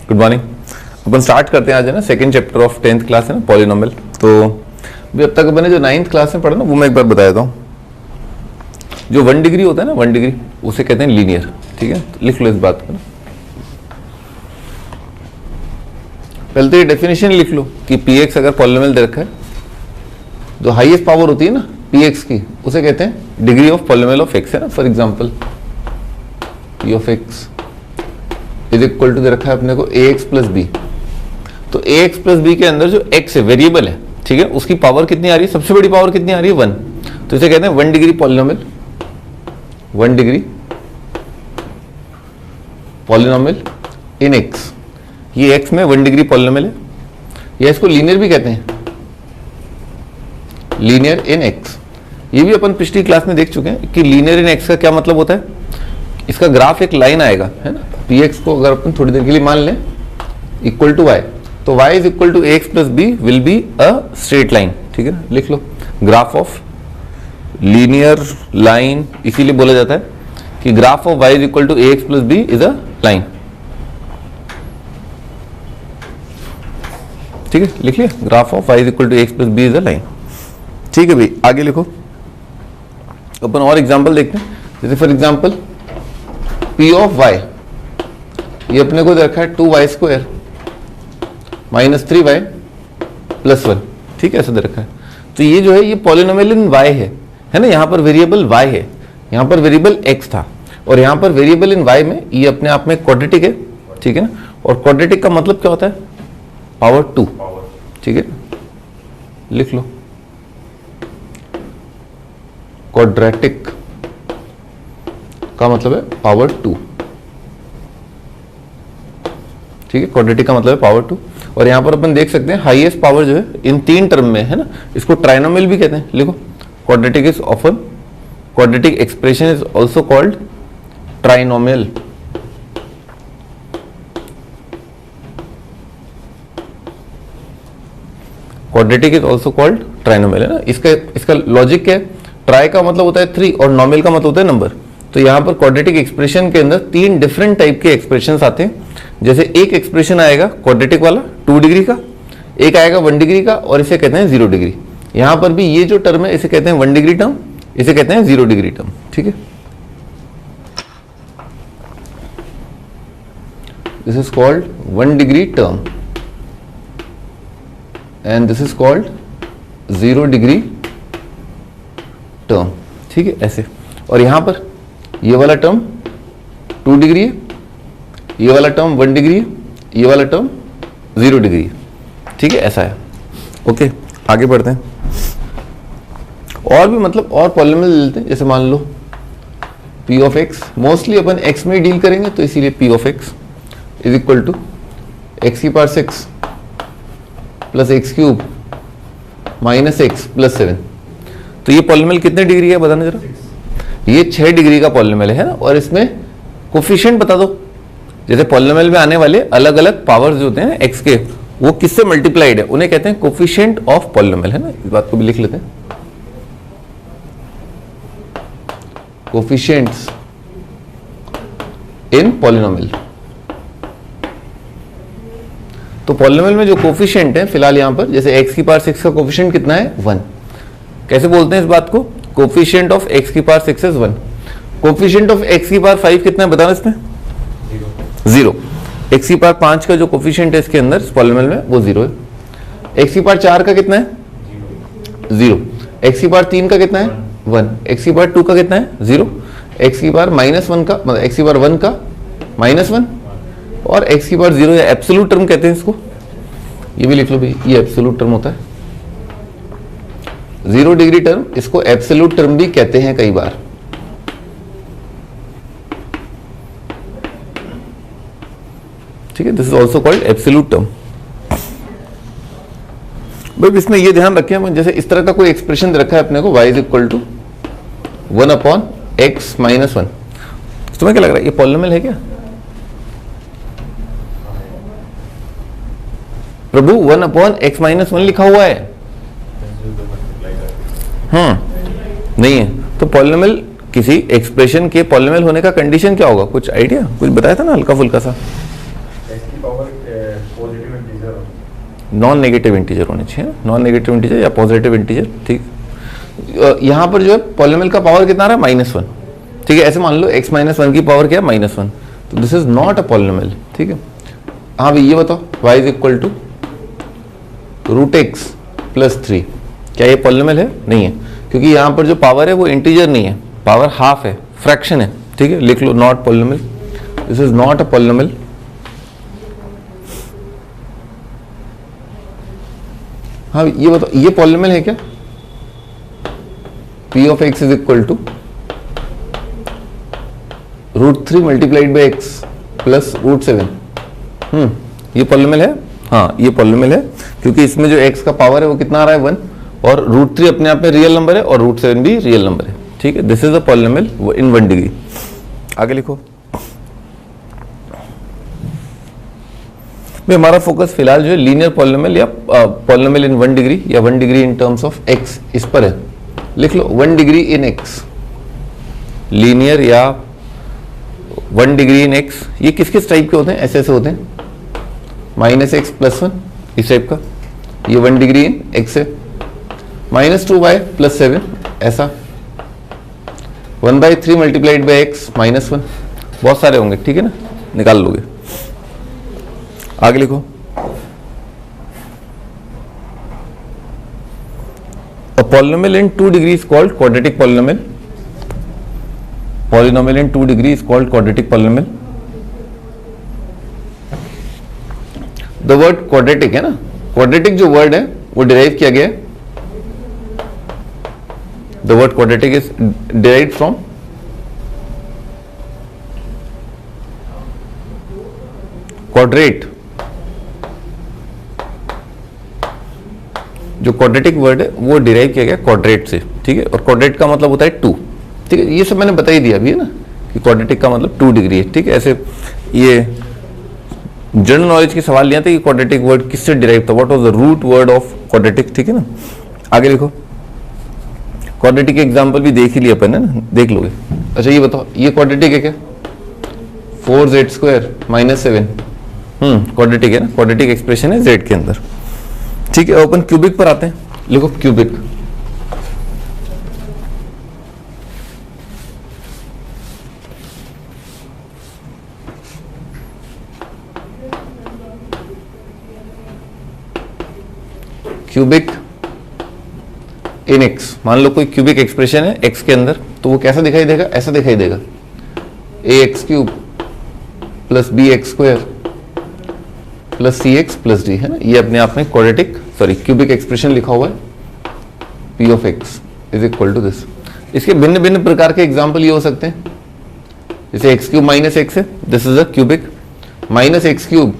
Good morning. अपन start करते हैं आज है ना second chapter of 10th class है ना पॉलिनोमियल। तो भी अब तक अपने जो 9th क्लास में पढ़ा ना वो मैं एक बार बता देता हूँ। जो 1 डिग्री होता है ना 1 डिग्री उसे कहते हैं लीनियर। ठीक है, तो लिख लो इस बात को ना। पहले तो ये डेफिनेशन लिख लो कि px अगर पॉलिनोमियल दे रखा है, जो हाईएस्ट पावर होती है ना px की उसे कहते हैं degree of polynomial of x है ना। For example p of x is equal to दे रखा है अपने को ax प्लस बी। तो ax प्लस बी के अंदर जो x है वेरिएबल है, ठीक है, उसकी पावर कितनी आ रही है, सबसे बड़ी पावर कितनी आ रही है 1। तो इसे कहते हैं 1 degree polynomial, 1 degree polynomial in x। ये x में 1 डिग्री पॉलिनोमियल है, या इसको लीनियर भी कहते हैं, लीनियर इन x। ये भी अपन पिछली क्लास में देख चुके हैं कि लीनियर इन x का क्या मतलब होता है। इसका ग्राफ एक लाइन आएगा है ना, px को अगर अपन थोड़ी देर के लिए मान लें इक्वल टू y, तो y is equal to ax plus B will be a straight line. ठीक है, लिख लो ग्राफ ऑफ लीनियर लाइन, इसीलिए बोला जाता है कि graph of y is equal to ax plus B is a line. ठीक है, लिख लिया graph of y is equal to ax plus B is a line. ठीक है भाई, आगे लिखो। अपन और एग्जांपल देखते हैं। जैसे for example p of y, ये अपने को देखा है 2y square minus 3y plus 1। ठीक है, ऐसा दे रखा है। तो ये जो है ये पॉलिनोमियल इन y है ना। यहाँ पर वेरिएबल y है, यहाँ पर वेरिएबल x था, और यहाँ पर वेरिएबल इन y में ये अपने आप में क्वाड्रेटिक है। ठीक है ना, और क्वाड्रेटिक का मतलब क्या होता है, पावर 2। ठीक है, लिख लो क्वाड्रेटिक का मतलब है पावर 2। ठीक है, क्वाड्रेटिक का मतलब है पावर 2। और यहां पर अपन देख सकते हैं हाईएस्ट पावर जो है इन 3 टर्म में है ना, इसको ट्राइनोमियल भी कहते हैं। लिखो quadratic is often, quadratic expression is also called trinomial. Quadratic is also called trinomial है ना। इसका लॉजिक क्या है, ट्राई का मतलब होता है 3 और नॉमियल का मतलब होता है नंबर। तो यहां पर क्वाड्रेटिक एक्सप्रेशन के अंदर 3 डिफरेंट टाइप के एक्सप्रेशंस आते हैं। जैसे एक एक्सप्रेशन आएगा क्वाड्रेटिक वाला 2 डिग्री का, एक आएगा 1 डिग्री का, और इसे कहते हैं 0 डिग्री। यहां पर भी ये जो टर्म है इसे कहते हैं 1 डिग्री टर्म, इसे कहते हैं 0 डिग्री टर्म। ठीक है, this is called 1 degree term and this is called 0 degree term. ठीक है, ऐसे। और यहां पर ये वाला टर्म 2 डिग्री है, ये वाला टर्म 1 डिग्री है, ये वाला टर्म 0 डिग्री है। ठीक है, ऐसा है। ओके, आगे बढ़ते हैं। और भी मतलब और पॉलिनोमियल लेते हैं। जैसे मान लो p ऑफ x, मोस्टली अपन x में डील करेंगे, तो इसीलिए p of x is equal to x की power 6 plus x cube minus x plus 7। तो ये पॉलिनोमियल कितने डिग्री है बताना जरा। ये 6 डिग्री का पॉलिनोमियल है ना, और इसमें कोफिशिएंट बता दो। जैसे पॉलिनोमियल में आने वाले अलग अलग पावर्स जो होते हैं x के, वो किससे मल्टीप्लाइड है, उन्हें कहते हैं कोफिशिएंट ऑफ पॉलिनोमियल है ना। इस बात को भी लिख लेते हैं, कोफिशिएंट्स इन पॉलिनोमियल। तो पॉलिनोमियल में जो कोफिशिएंट है फिलहाल यहां पर, जैसे x की पावर 6 का कोफिशिएंट कितना है 1। कैसे बोलते हैं इस बात को, कोफिशिएंट ऑफ x की power 6 is 1। Coefficient of x की पावर 5 कितना है बताना इसमें, 0। x की पावर 5 का जो कोफिशिएंट है इसके अंदर पॉलिनोमियल में वो 0 है। x की पावर 4 का कितना है 0। x की पावर 3 का कितना है 1। x की पावर 2 का कितना है 0। x की पावर -1 का मतलब x की पावर 1 का -1, और x की पावर 0 या एब्सोल्यूट टर्म कहते हैं इसको। ये भी लिख लो भाई, ये एब्सोल्यूट टर्म होता है। 0 डिग्री टर्म, इसको एब्सोल्यूट टर्म भी कहते हैं कई बार। ठीक है, this is also called absolute term. भाई इसमें ये ध्यान रखें हम, जैसे इस तरह का कोई एक्सप्रेशन दे रखा है अपने को y is equal to 1 upon x minus 1। तुम्हें क्या लग रहा है ये पॉलिनोमियल है क्या प्रभु? 1 अपॉन x माइनस 1 लिखा हुआ है। नहीं है तो पॉलिनोमियल किसी एक्सप्रेशन के पॉलिनोमियल होने का कंडीशन क्या होगा, कुछ आइडिया, कुछ बताया था ना हल्का फुल्का सा। x की पावर नॉन नेगेटिव इंटीजर होने चाहिए, नॉन नेगेटिव इंटीजर या पॉजिटिव इंटीजर, ठीक। यहाँ पर जो है पॉलिनोमियल का पावर कितना आ रहा है, -1, ठीक है। ऐसे मान लो x - 1 की पावर क्या है, -1, तो this is not a polynomial, ठीक है। हाँ भाई ये बताओ, y is equal to √x + 3, क्या ये पॉलिनोमियल है? नहीं है, क्योंकि यहाँ पर जो पावर है वो इंटीजर नहीं है, पावर हाफ है, फ्रैक्शन है, ठीक है। लिख लो not polynomial, this is not a polynomial. हाँ ये बताओ, ये पॉलिनोमियल है क्या? p of x is equal to √3 × x plus √7, ये पॉलिनोमियल है। हाँ ये पॉलिनोमियल है, क्योंकि इसमें जो x का पावर है वो कितना आ रहा है, 1, और √3 अपने आप में रियल नंबर है और √7 भी रियल नंबर है, ठीक है। This is a polynomial in 1 degree. आगे लिखो भाई, हमारा फोकस फिलहाल जो है लीनियर पॉलिनोमियल या पॉलिनोमियल इन 1 डिग्री या 1 degree in terms of x, इस पर है। लिख लो 1 डिग्री इन x, लीनियर या 1 डिग्री इन x, ये किस किस टाइप के होते हैं? ऐसे ऐसे होते हैं, -x + 1 इस टाइप का, ये 1 डिग्री इन x है। -2y + 7 ऐसा, 1/3 × x -1, बहुत सारे होंगे, ठीक है ना, निकाल लोगे। आगे लिखो, a polynomial in 2 degree is called quadratic polynomial. Polynomial in 2 degree is called quadratic polynomial. The word quadratic है ना, quadratic जो word है वो derive किया गया है, the word quadratic is derived from quadrate, जो क्वाड्रेटिक वर्ड है वो डिराइव किया गया क्वाड्रेट से, ठीक है। और क्वाड्रेट का मतलब होता है 2, ठीक है। ये सब मैंने बता ही दिया अभी है ना, कि क्वाड्रेटिक का मतलब 2 डिग्री है, ठीक है। ऐसे ये जनरल नॉलेज के सवाल नहीं आते कि क्वाड्रेटिक वर्ड किससे डिराइव था, what was the root word of quadratic, ठीक है ना। आगे लिखो, क्वाड्रेटिक के एग्जाम्पल भी देख ही लिया अपन है ना, देख लोगे। अच्छा ये बताओ, ये क्वाड्रेटिक है क्या? 4z² - 7, क्वाड्रेटिक है ना, क्वाड्रेटिक एक्सप्रेशन है z के अंदर, ठीक है। अपन क्यूबिक पर आते हैं, लिखो क्यूबिक। क्यूबिक इन x, मान लो कोई क्यूबिक एक्सप्रेशन है x के अंदर, तो वो कैसा दिखाई देगा? ऐसा दिखाई देगा, ax³ + bx² + cx + d, है ना। ये अपने आप में क्यूबिक एक्सप्रेशन लिखा हुआ है, p of x is equal to this. इसके भिन्न भिन्न प्रकार के एग्जाम्पल ये हो सकते हैं, जैसे x³ - x है, this is a cubic, -x³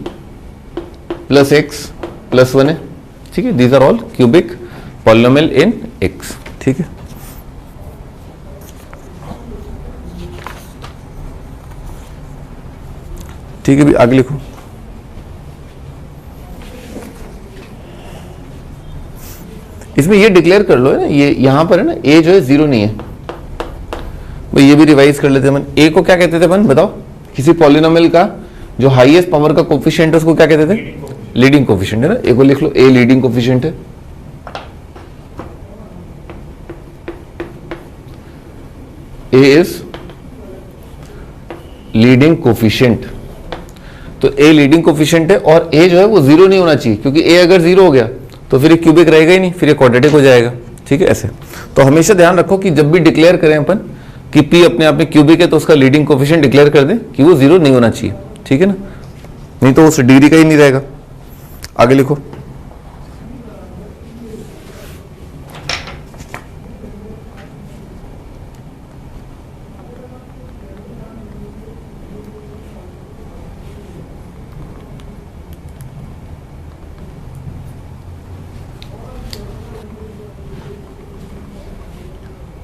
+ x + 1 है, ठीक है। These are all cubic polynomial in x, ठीक है। ठीक है भी, आगे लिखो, इसमें ये डिक्लेयर कर लो है ना, ये यहां पर है ना, a जो है 0 नहीं है भाई, ये भी रिवाइज कर लेते हैं अपन। a को क्या कहते थे अपन, बताओ? किसी पॉलिनोमियल का जो हाईएस्ट पावर का कोफिशिएंट है उसको क्या कहते थे? लीडिंग कोफिशिएंट, है ना। a को लिख लो, a लीडिंग कोफिशिएंट है, a इज लीडिंग कोफिशिएंट। तो a लीडिंग कोफिशिएंट है और a जो है वो 0 नहीं होना चाहिए, क्योंकि a अगर 0 हो गया तो फिर ये क्यूबिक रहेगा ही नहीं, फिर ये क्वाड्रेटिक हो जाएगा, ठीक है। ऐसे तो हमेशा ध्यान रखो कि जब भी डिक्लेयर करें अपन कि p अपने आप में क्यूबिक है, तो उसका लीडिंग कोफिशिएंट डिक्लेयर कर दें कि वो 0 नहीं होना चाहिए, ठीक है ना, नहीं तो उस डिग्री का ही नहीं रहेगा। आगे लिखो,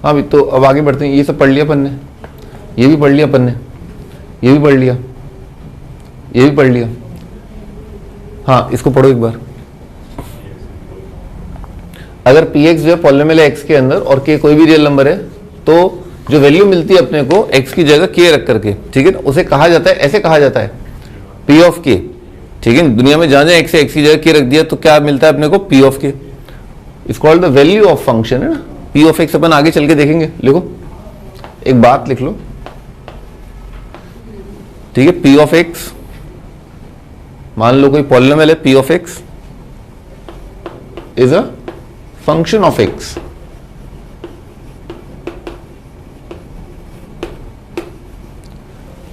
हाँ भी, तो अब आगे बढ़ते हैं। ये सब पढ़ लिया अपन ने, ये भी पढ़ लिया अपन ने, ये भी पढ़ लिया, ये भी पढ़ लिया। हाँ इसको पढ़ो एक बार। अगर px जो है पॉलिनोमियल है x के अंदर और k कोई भी रियल नंबर है, तो जो वैल्यू मिलती है अपने को x की जगह k रख करके, ठीक है ना, उसे कहा जाता है, ऐसे कहा जाता है p of k, ठीक है, दुनिया में जहां जहां एक्स एक्स की जगह के रख दिया तो क्या मिलता है अपने को, पी ऑफ के। It's called the value of function, है ना, पी ऑफ एक्स। अपन आगे चल के देखेंगे। लिखो, एक बात लिख लो, ठीक है, पी ऑफ एक्स, मान लो कोई पॉलिनोमियल है, P of X is a function of x.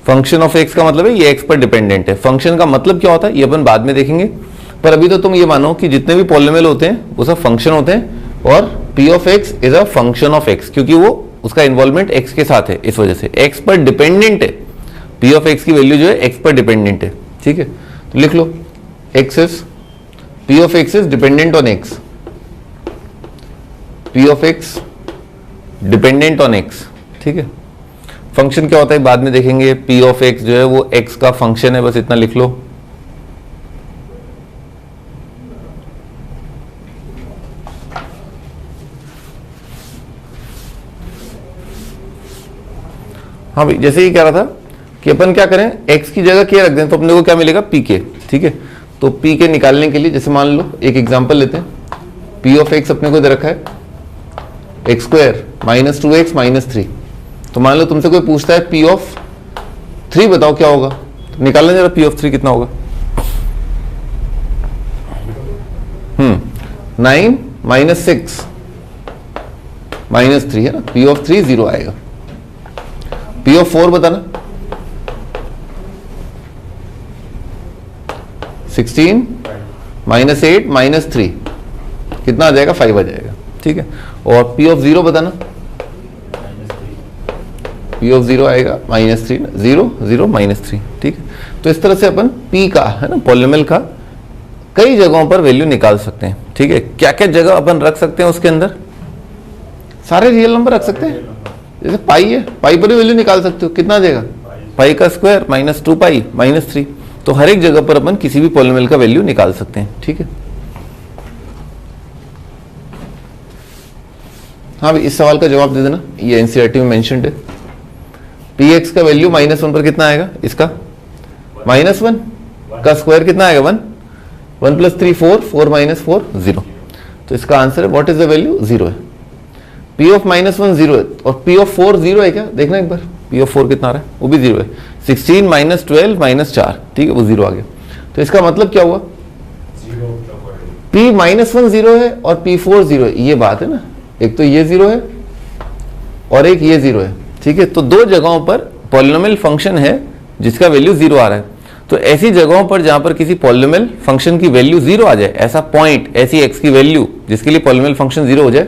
Function of x का मतलब है ये एक्स पर डिपेंडेंट है। फंक्शन का मतलब क्या होता है ये अपन बाद में देखेंगे, पर अभी तो तुम ये मानो कि जितने भी पॉलिनोमियल होते हैं वो सब फंक्शन होते हैं, और P of X is a function of x, क्योंकि वो उसका इन्वॉल्वमेंट एक्स के साथ है, इस वजह से एक्स पर डिपेंडेंट है। पी ऑफ एक्स की वैल्यू जो है एक्स पर डिपेंडेंट है, ठीक है। तो लिख लो, X is, P of X is dependent on X, P of X dependent on X, ठीक है। फंक्शन क्या होता है बाद में देखेंगे। पी ऑफ एक्स जो है वो एक्स का फंक्शन है, बस इतना लिख लो। हाँ भाई, जैसे ही कह रहा था कि अपन क्या करें, एक्स की जगह के रख दें तो अपने को क्या मिलेगा, पी के, ठीक है। तो पी के निकालने के लिए जैसे मान लो एक एग्जांपल लेते हैं, पी ऑफ एक्स अपने को दे रखा है x square minus 2x minus 3। तो मान लो तुमसे कोई पूछता है पी ऑफ 3 बताओ क्या होगा, तो निकालना जरा पी ऑफ 3 कितना होगा। 9 माइनस 6 माइनस 3 है ना, पी ऑफ 3 0 आएगा। पी ऑफ 4 बताना, 16 माइनस 8 माइनस 3 कितना आ जाएगा, 5 आ जाएगा, ठीक है। और पी ऑफ 0 बताना, पी ऑफ 0 आएगा माइनस 3, 0 0 माइनस 3, ठीक है। तो इस तरह से अपन पी का, है ना, पॉलिनोमियल का कई जगहों पर वैल्यू निकाल सकते हैं, ठीक है। क्या क्या जगह अपन रख सकते हैं उसके अंदर, सारे रियल नंबर रख सकते हैं। जैसे पाई है, पाई पर भी वैल्यू निकाल सकते हो, कितना आ जाएगा, पाई का स्क्वायर माइनस 2 पाई माइनस 3। तो हर एक जगह पर अपन किसी भी पॉलिनोमियल का वैल्यू निकाल सकते हैं, ठीक है। हाँ भाई, इस सवाल का जवाब दे देना, ये एनसीईआरटी में मेंशन्ड है। पी एक्स का वैल्यू -1 पर कितना आएगा, इसका -1 का स्क्वायर कितना आएगा, 1, 1 प्लस 3 4, 4 माइनस 4 0। तो इसका आंसर है व्हाट इज द वैल्यू, 0 है। पी ऑफ -1 0 है, और पी ऑफ 4 0 है क्या, देखना एक बार, पी ऑफ 4 कितना आ रहा है, वो भी 0 है। 16 माइनस 12 माइनस 4, ठीक है, वो 0 आ गया। तो इसका मतलब क्या हुआ, पी -1 0 है और पी 4 0 है, ये बात है ना। एक तो ये 0 है और एक ये 0 है, ठीक है। तो दो जगहों पर पॉलिनोमियल फंक्शन है जिसका वैल्यू 0 आ रहा है। तो ऐसी जगहों पर जहां पर किसी पॉलिनोमियल फंक्शन की वैल्यू 0 आ जाए, ऐसा पॉइंट, ऐसी एक्स की वैल्यू जिसके लिए पॉलिनोमियल फंक्शन 0 हो जाए,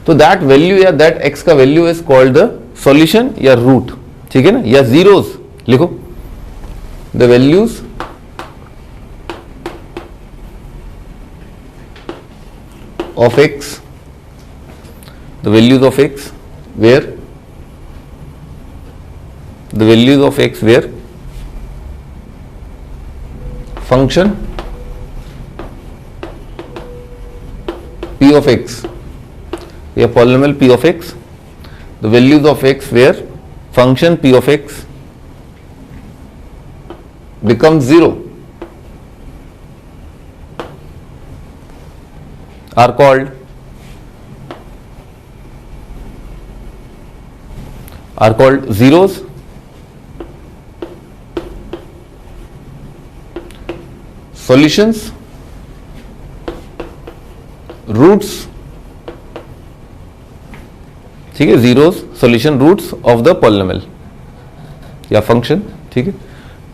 तो दैट वैल्यू या दैट एक्स का value is called the solution या रूट, ठीक है ना, या जीरोस लिखो, the values of x, the values of x where, the values of x where function p of x या polynomial p of x, the values of x where function p of x becomes 0 are called zeros, solutions, roots, ठीक है, zeros, solution, roots of the polynomial या function, ठीक है।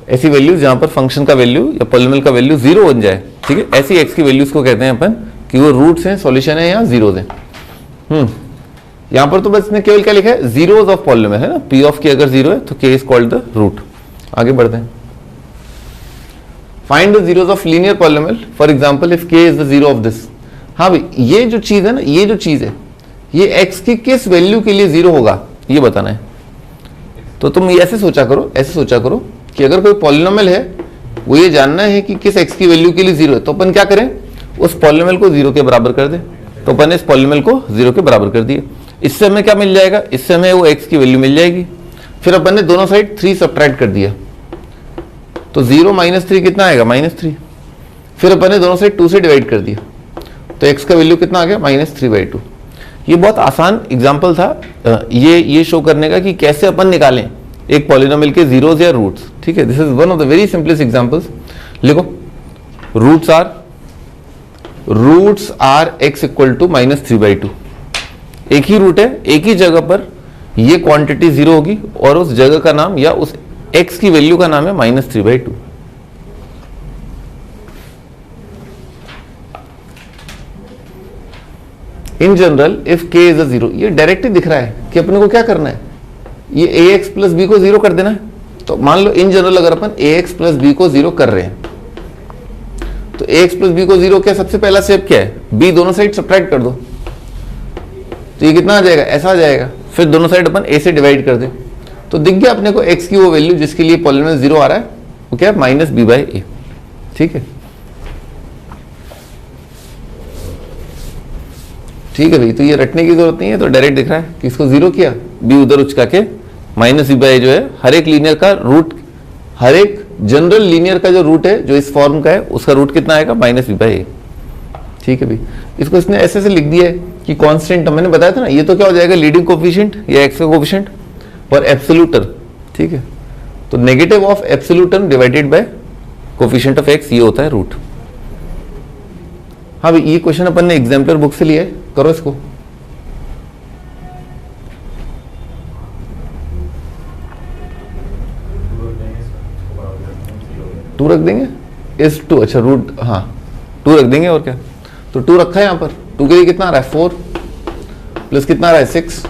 ऐसी values जहां पर function का वैल्यू या पॉलिनोमियल का वैल्यू 0 बन जाए, ठीक है, ऐसी एक्स की वैल्यूज को कहते हैं अपन कि वो रूट्स हैं, सॉल्यूशन है या जीरोस हैं। यहां पर तो बस इसने केवल क्या लिखा है, जीरोस ऑफ पॉलिनोमियल, है ना, पी ऑफ की अगर 0 है तो के इज कॉल्ड द रूट। आगे बढ़ते हैं, find the zeros of linear polynomial, for example if K is the zero of this. हाँ भाई, ये जो चीज है ना, ये जो चीज है, ये एक्स की किस वैल्यू के लिए 0 होगा ये बताना है। तो तुम ऐसे सोचा करो, ऐसे सोचा करो कि अगर कोई पॉलिनोमियल है, वो ये जानना है कि किस एक्स की वैल्यू के लिए 0 है, तो अपन क्या करें, उस पॉलिनोमियल को 0 के बराबर कर दे। तो अपन ने इस पॉलिनोमियल को 0 के बराबर कर दिया, इससे हमें क्या मिल जाएगा, इससे हमें वो एक्स की वैल्यू मिल जाएगी। फिर अपन ने दोनों साइड 3 सब्ट्रैक्ट कर दिया, तो 0 माइनस 3 कितना आएगा, -3, फिर अपन ने दोनों साइड 2 से डिवाइड कर दिया, तो x का वैल्यू कितना आ गया -3/2। ये बहुत आसान एग्जाम्पल था ये शो करने का कि कैसे अपन निकालें एक पॉलिनोमियल के जीरोस या रूट्स। ठीक है, this is one of the very simplest examples. लिखो roots are x equal to -3/2। एक ही रूट है, एक ही जगह पर ये क्वांटिटी 0 होगी और उस जगह का नाम या उस x की वैल्यू का नाम है -3/2। In general if k is a 0, ये डायरेक्टली दिख रहा है कि अपने को क्या करना है, ये ax प्लस b को 0 कर देना है। तो मान लो इन जनरल अगर अपन ax प्लस b को 0 कर रहे हैं, तो ax प्लस b को 0 क्या सबसे पहला स्टेप क्या है, b दोनों साइड सब्ट्रैक्ट कर दो, तो ये कितना आ जाएगा, ऐसा आ जाएगा। फिर दोनों साइड अपन a से डिवाइड कर दे, तो दिख गया अपने को x की वो वैल्यू जिसके लिए पॉलिनोमियल 0 आ रहा है, वो क्या है -b/a। ठीक है, ठीक है भाई, तो ये रटने की जरूरत नहीं है, तो डायरेक्ट दिख रहा है कि इसको 0 किया, b उधर उचका के -b/a जो है हर एक लीनियर का रूट, हर एक जनरल लीनियर का जो रूट है जो इस फॉर्म का है उसका रूट कितना आएगा -b/a। ठीक है भाई, इसको इसने ऐसे से लिख दिया है कि कांस्टेंट, मैंने बताया था ना, ये तो क्या हो जाएगा लीडिंग कोफिशिएंट या x का कोफिशिएंट और एब्सोल्यूट टर्म। ठीक है, तो negative of absolute term divided by coefficient of x, ये होता है रूट। हाँ भाई, ये क्वेश्चन अपन ने एग्जाम्पलर बुक से लिया है, करो इसको। टू रख देंगे इस 2, अच्छा रूट, हाँ 2 रख देंगे और क्या, तो 2 रखा है यहाँ पर। 2 के लिए कितना आ रहा है 4 प्लस कितना आ रहा है 6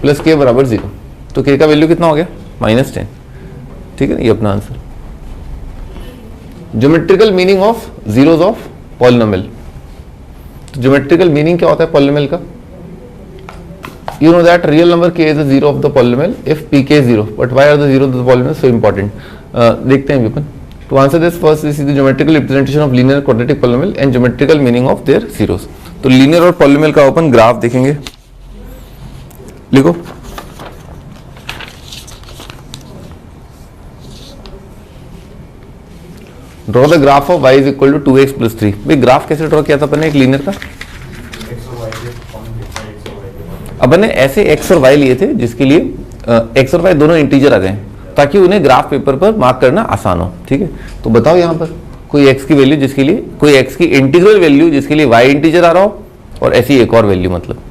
प्लस k बराबर 0, तो k का वैल्यू कितना हो गया -10। ठीक है ना, ये अपना answer. Geometrical meaning of zeros of polynomial. तो ज्योमेट्रिकल मीनिंग क्या होता है पॉलिनोमियल का, you know that real number k is the zero of the polynomial if pk is 0, but why are the zero of the polynomial so important? देखते हैं अपन। To answer this, first we see the geometrical representation of linear quadratic polynomial and geometrical meaning of their zeros। तो linear और polynomial का अपन graph देखेंगे। लिखो draw the graph of y is equal to 2x plus 3। भाई graph कैसे draw किया था अपन ने एक लीनियर का, अपन ने ऐसे x और y लिए थे जिसके लिए x और y दोनों इंटीजर आ जाएं ताकि उन्हें ग्राफ पेपर पर मार्क करना आसान हो। ठीक है, तो बताओ यहाँ पर कोई x की वैल्यू जिसके लिए, कोई x की इंटीग्रल वैल्यू जिसके लिए y इंटीजर आ रहा हो और ऐसी एक और वैल्यू, मतलब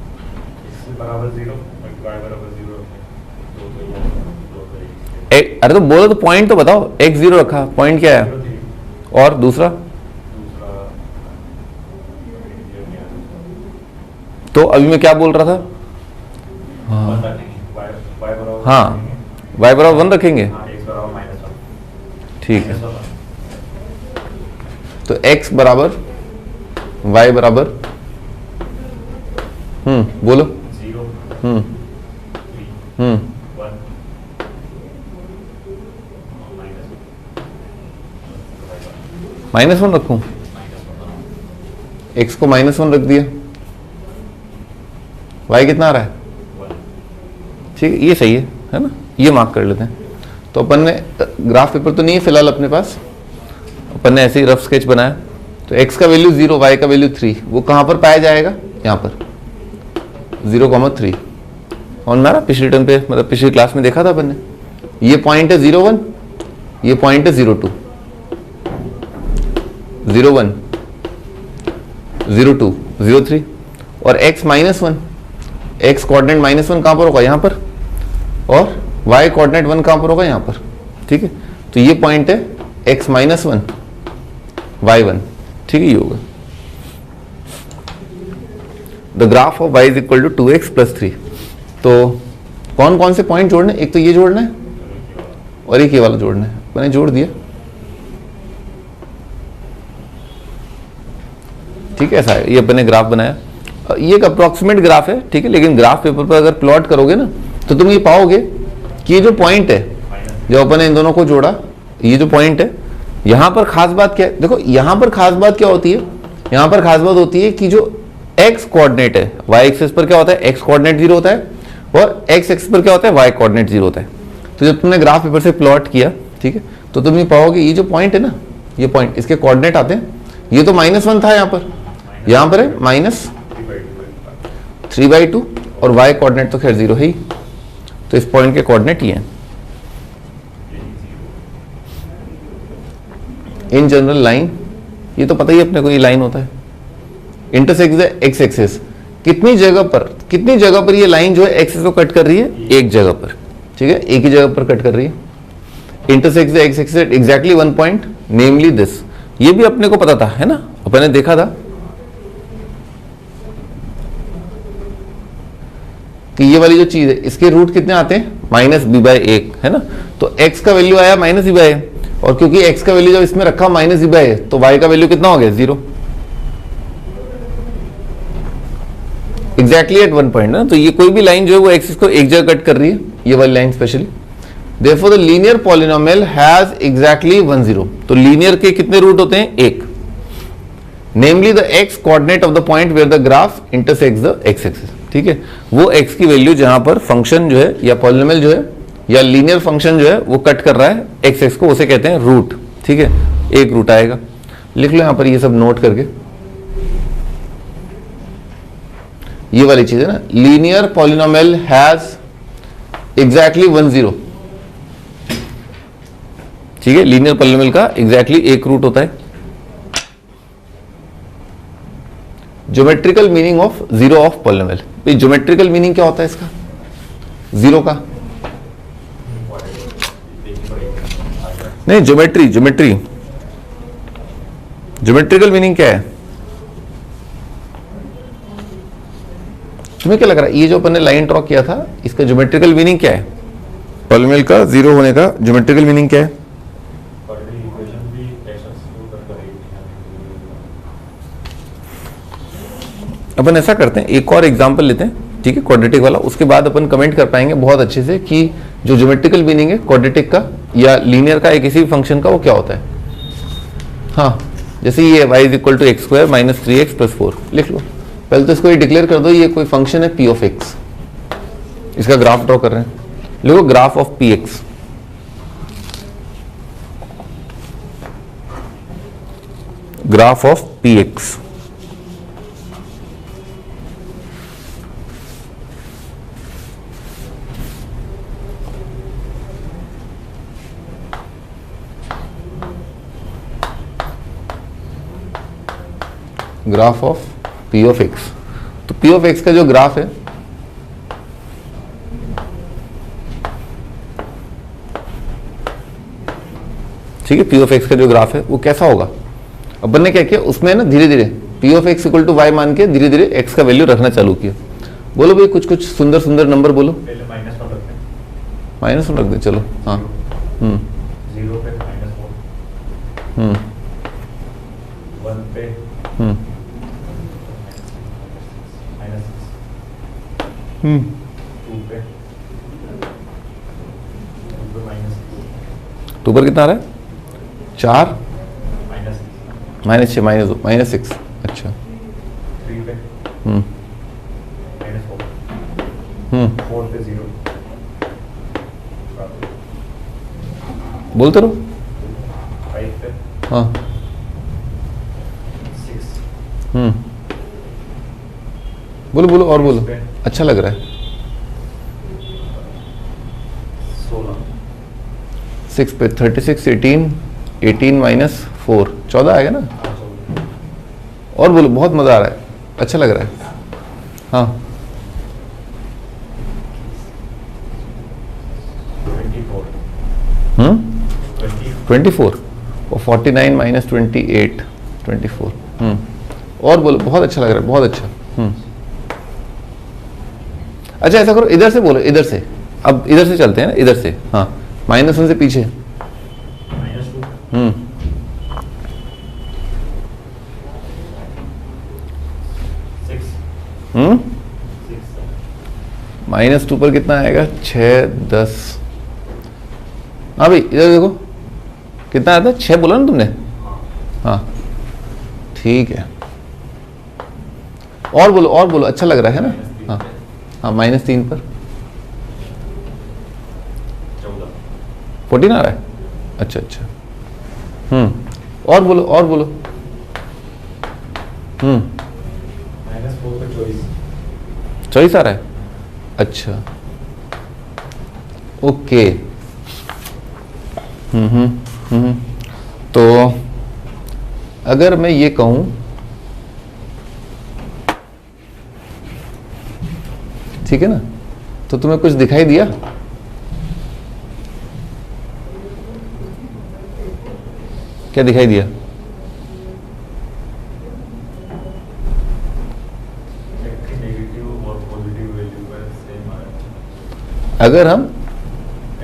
अरे तो बोलो तो पॉइंट तो बताओ, x 0 रखा, पॉइंट क्या है, और दूसरा तो अभी मैं क्या बोल रहा था, हाँ y बराबर 1 रखेंगे। ठीक है, तो x बराबर y बराबर बोलो -1 रखूं, x को -1 रख दिया, y कितना आ रहा है, ठीक है ये सही है ना, ये मार्क कर लेते हैं। तो अपन ने ग्राफ पेपर तो नहीं है फिलहाल अपने पास, अपन ने ऐसे ही रफ स्केच बनाया। तो x का वैल्यू 0, y का वैल्यू 3, वो कहाँ पर पाया जाएगा, यहाँ पर 0,3। और ना पिछले टर्म पे, मतलब पिछली क्लास में देखा था अपन ने, ये पॉइंट है 0,1, ये पॉइंट है 0,2, 0,1, 0,2, 0,3 और x -1, x कोऑर्डिनेट -1 कहाँ पर होगा, यहाँ पर, और y कोऑर्डिनेट 1 कहाँ पर होगा, यहाँ पर। ठीक है, तो ये पॉइंट है x -1, y 1। ठीक है, ये होगा the graph of y is equal to 2x plus 3। तो कौन कौन से पॉइंट जोड़ने, एक तो ये जोड़ना है और एक ये वाला जोड़ना है, मैंने जोड़ दिया। ठीक है, ऐसा है, ये अपने ग्राफ बनाया, ये एक अप्रोक्सीमेट ग्राफ है। ठीक है, लेकिन ग्राफ पेपर पर अगर प्लॉट करोगे ना तो तुम ये पाओगे कि ये जो पॉइंट है, जो अपन ने इन दोनों को जोड़ा, ये जो पॉइंट है, यहाँ पर खास बात क्या है, देखो यहाँ पर खास बात क्या होती है, यहाँ पर खास बात होती है कि जो x कोऑर्डिनेट है, y एक्सिस पर क्या होता है, x कोऑर्डिनेट 0 होता है, और x एक्सिस पर क्या होता है, y कोऑर्डिनेट 0 होता है। तो जब तुमने ग्राफ पेपर से प्लॉट किया, ठीक है, तो तुम ये पाओगे ये जो पॉइंट है ना, ये पॉइंट, इसके कोऑर्डिनेट आते हैं, ये तो -1 था यहाँ पर है -3/2 और y कोऑर्डिनेट तो खैर 0 है ही, तो इस पॉइंट के कोऑर्डिनेट ये हैं। इन जनरल लाइन, ये तो पता ही अपने को, ये लाइन होता है, इंटरसेक्ट द एक्स एक्सिस। कितनी जगह पर ये लाइन जो है एक्सिस को कट कर रही है? एक जगह पर, ठीक है, एक ही जगह पर कट कर रही है। Intersect the x axis at exactly 1 point namely this. ये भी अपने को पता था, है ना, अपन ने देखा था कि ये वाली जो चीज है इसके रूट कितने आते हैं? -b/1, है ना। तो x का वैल्यू आया -b/a, और क्योंकि x का वैल्यू जब इसमें रखा -b/a तो y का वैल्यू कितना हो गया? 0, एग्जैक्टली एट 1 पॉइंट ना। तो ये कोई भी लाइन जो है वो एक्सिस को एक जगह कट कर रही है, ये वाली line specially. Therefore the linear polynomial has exactly 1 0। तो लीनियर के कितने रूट होते हैं? 1। Namely the x coordinate of the point where the graph intersects the x axis, ठीक है, वो x की वैल्यू जहां पर फंक्शन जो है या पॉलिनोमियल जो है या लीनियर फंक्शन जो है वो कट कर रहा है x एक्सिस को, उसे कहते हैं रूट, ठीक है, एक रूट आएगा। लिख लो यहां पर ये सब नोट करके, ये वाली चीज है ना, लीनियर पॉलिनोमियल हैज एग्जैक्टली 1 0, ठीक है, लीनियर पॉलिनोमियल का एग्जैक्टली एक रूट होता है। Geometrical meaning of zero of polynomial, भाई ज्योमेट्रिकल मीनिंग क्या होता है इसका, जीरो का? नहीं, ज्योमेट्रिकल मीनिंग क्या है? तुम्हें क्या लग रहा है, ये जो अपन ने लाइन ड्रॉ किया था इसका ज्योमेट्रिकल मीनिंग क्या है? पॉलिनोमियल का जीरो होने का ज्योमेट्रिकल मीनिंग क्या है? अपन ऐसा करते हैं, एक और एग्जांपल लेते हैं, ठीक है, क्वाड्रेटिक वाला, उसके बाद अपन कमेंट कर पाएंगे बहुत अच्छे से कि जो ज्योमेट्रिकल मीनिंग है क्वाड्रेटिक का या लीनियर का, एक किसी फंक्शन का, वो क्या होता है। हाँ, जैसे ये y = x² - 3x + 4 लिख लो। पहले तो इसको ये डिक्लेयर कर दो, ये कोई फंक्शन है p ऑफ x, इसका ग्राफ ड्रॉ कर रहे हैं, लिखो graph of px। Graph of px, graph of p of x। तो p ऑफ x का जो ग्राफ है, ठीक है, p ऑफ x का जो ग्राफ है वो कैसा होगा? अपन ने क्या किया उसमें ना, धीरे धीरे p ऑफ x = y मान के धीरे धीरे x का वैल्यू रखना चालू किया। बोलो भाई, कुछ कुछ सुंदर सुंदर नंबर बोलो। -1 रख दे, चलो। हाँ, 0 पे -4, 1 पे -6, 2 पे -6, 2 पर कितना आ रहा है? 4 -6, -6, अच्छा। 3 पे -4, 4 पे 0, बोलते रहो। 5 पे हाँ, 6, बोलो बोलो और बोलो, अच्छा लग रहा है। 16, 6 पे 36, 18 - 4 14 आएगा ना। और बोलो, बहुत मजा आ रहा है, अच्छा लग रहा है। हाँ, 24 और 49 - 28 24। और बोलो, बहुत अच्छा लग रहा है, बहुत अच्छा। अच्छा, ऐसा करो, इधर से बोलो, इधर से, अब इधर से चलते हैं ना, इधर से। हाँ, -1 से पीछे। -2, 6, -2 पर कितना आएगा? 6 10। हाँ भाई, इधर देखो कितना आता है, 6 बोला ना तुमने। हाँ, ठीक है, और बोलो, अच्छा लग रहा है ना। हाँ हाँ, -3 पर 14, 14 आ रहा है, अच्छा अच्छा। और बोलो और बोलो। -4 का चॉइस। चॉइस आ रहा है, अच्छा ओके। तो अगर मैं ये कहूं, ठीक है ना, तो तुम्हें कुछ दिखाई दिया? क्या दिखाई दिया? नेगेटिव और पॉजिटिव वैल्यू का सेम आया। अगर हम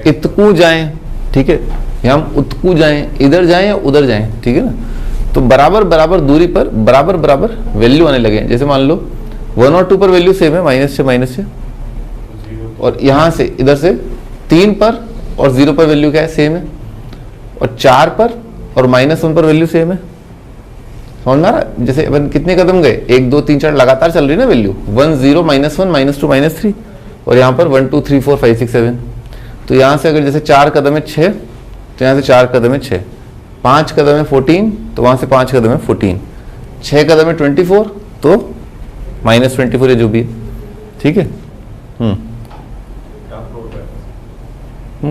इतकू जाएं, ठीक है, या हम उत्कू जाएं, इधर जाएं या उधर जाएं, ठीक है ना, तो बराबर बराबर दूरी पर बराबर बराबर वैल्यू आने लगे। जैसे मान लो 1 और 2 पर वैल्यू सेम है, -6 और यहां से इधर से 3 पर और 0 पर वैल्यू क्या है, सेम है, और 4 पर और -1 पर वैल्यू सेम है। समझ में आ रहा? जैसे अपन कितने कदम गए, 1 2 3 4 लगातार चल रही है ना वैल्यू, 1 0 -1 -2 -3, और यहाँ पर 1 2 3 4 5 6 7। तो यहाँ से अगर जैसे 4 कदम है 6, तो यहाँ से 4 कदम है 6, 5 कदम है 14, तो वहाँ से 5 कदम है 14, 6 कदम है 24, तो -24 है जो भी है, ठीक है।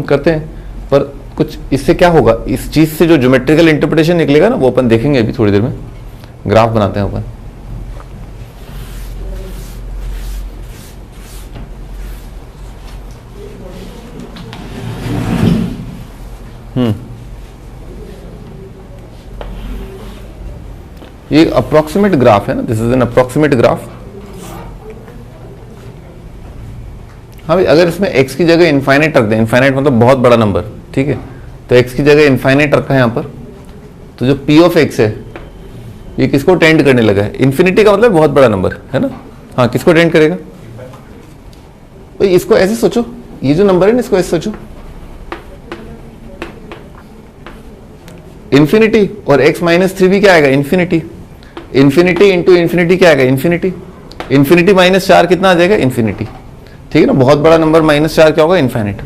करते हैं, पर कुछ इससे क्या होगा, इस चीज से जो ज्योमेट्रिकल इंटरप्रिटेशन निकलेगा ना, वो अपन देखेंगे अभी थोड़ी देर में। ग्राफ बनाते हैं अपन। ये अप्रोक्सीमेट ग्राफ है ना, this is an approximate graph. हाँ भाई, अगर इसमें x की जगह इनफाइनाइट रख दें, इनफाइनाइट मतलब बहुत बड़ा नंबर, ठीक है, तो x की जगह इनफाइनाइट रखा है यहाँ पर, तो जो p ऑफ x है ये किसको टेंड करने लगा है, इन्फिनिटी का मतलब बहुत बड़ा नंबर है ना। हाँ, किसको टेंड करेगा भाई, इसको ऐसे सोचो, ये जो नंबर है ना, इसको ऐसे सोचो, इन्फिनिटी, और x -3 भी क्या आएगा, इन्फिनिटी, इन्फिनिटी इंटू इन्फिनिटी क्या आएगा, इन्फिनिटी, इन्फिनिटी -4 कितना आ जाएगा, इन्फिनिटी, ठीक है ना, बहुत बड़ा नंबर -4 क्या होगा, इन्फिनिट।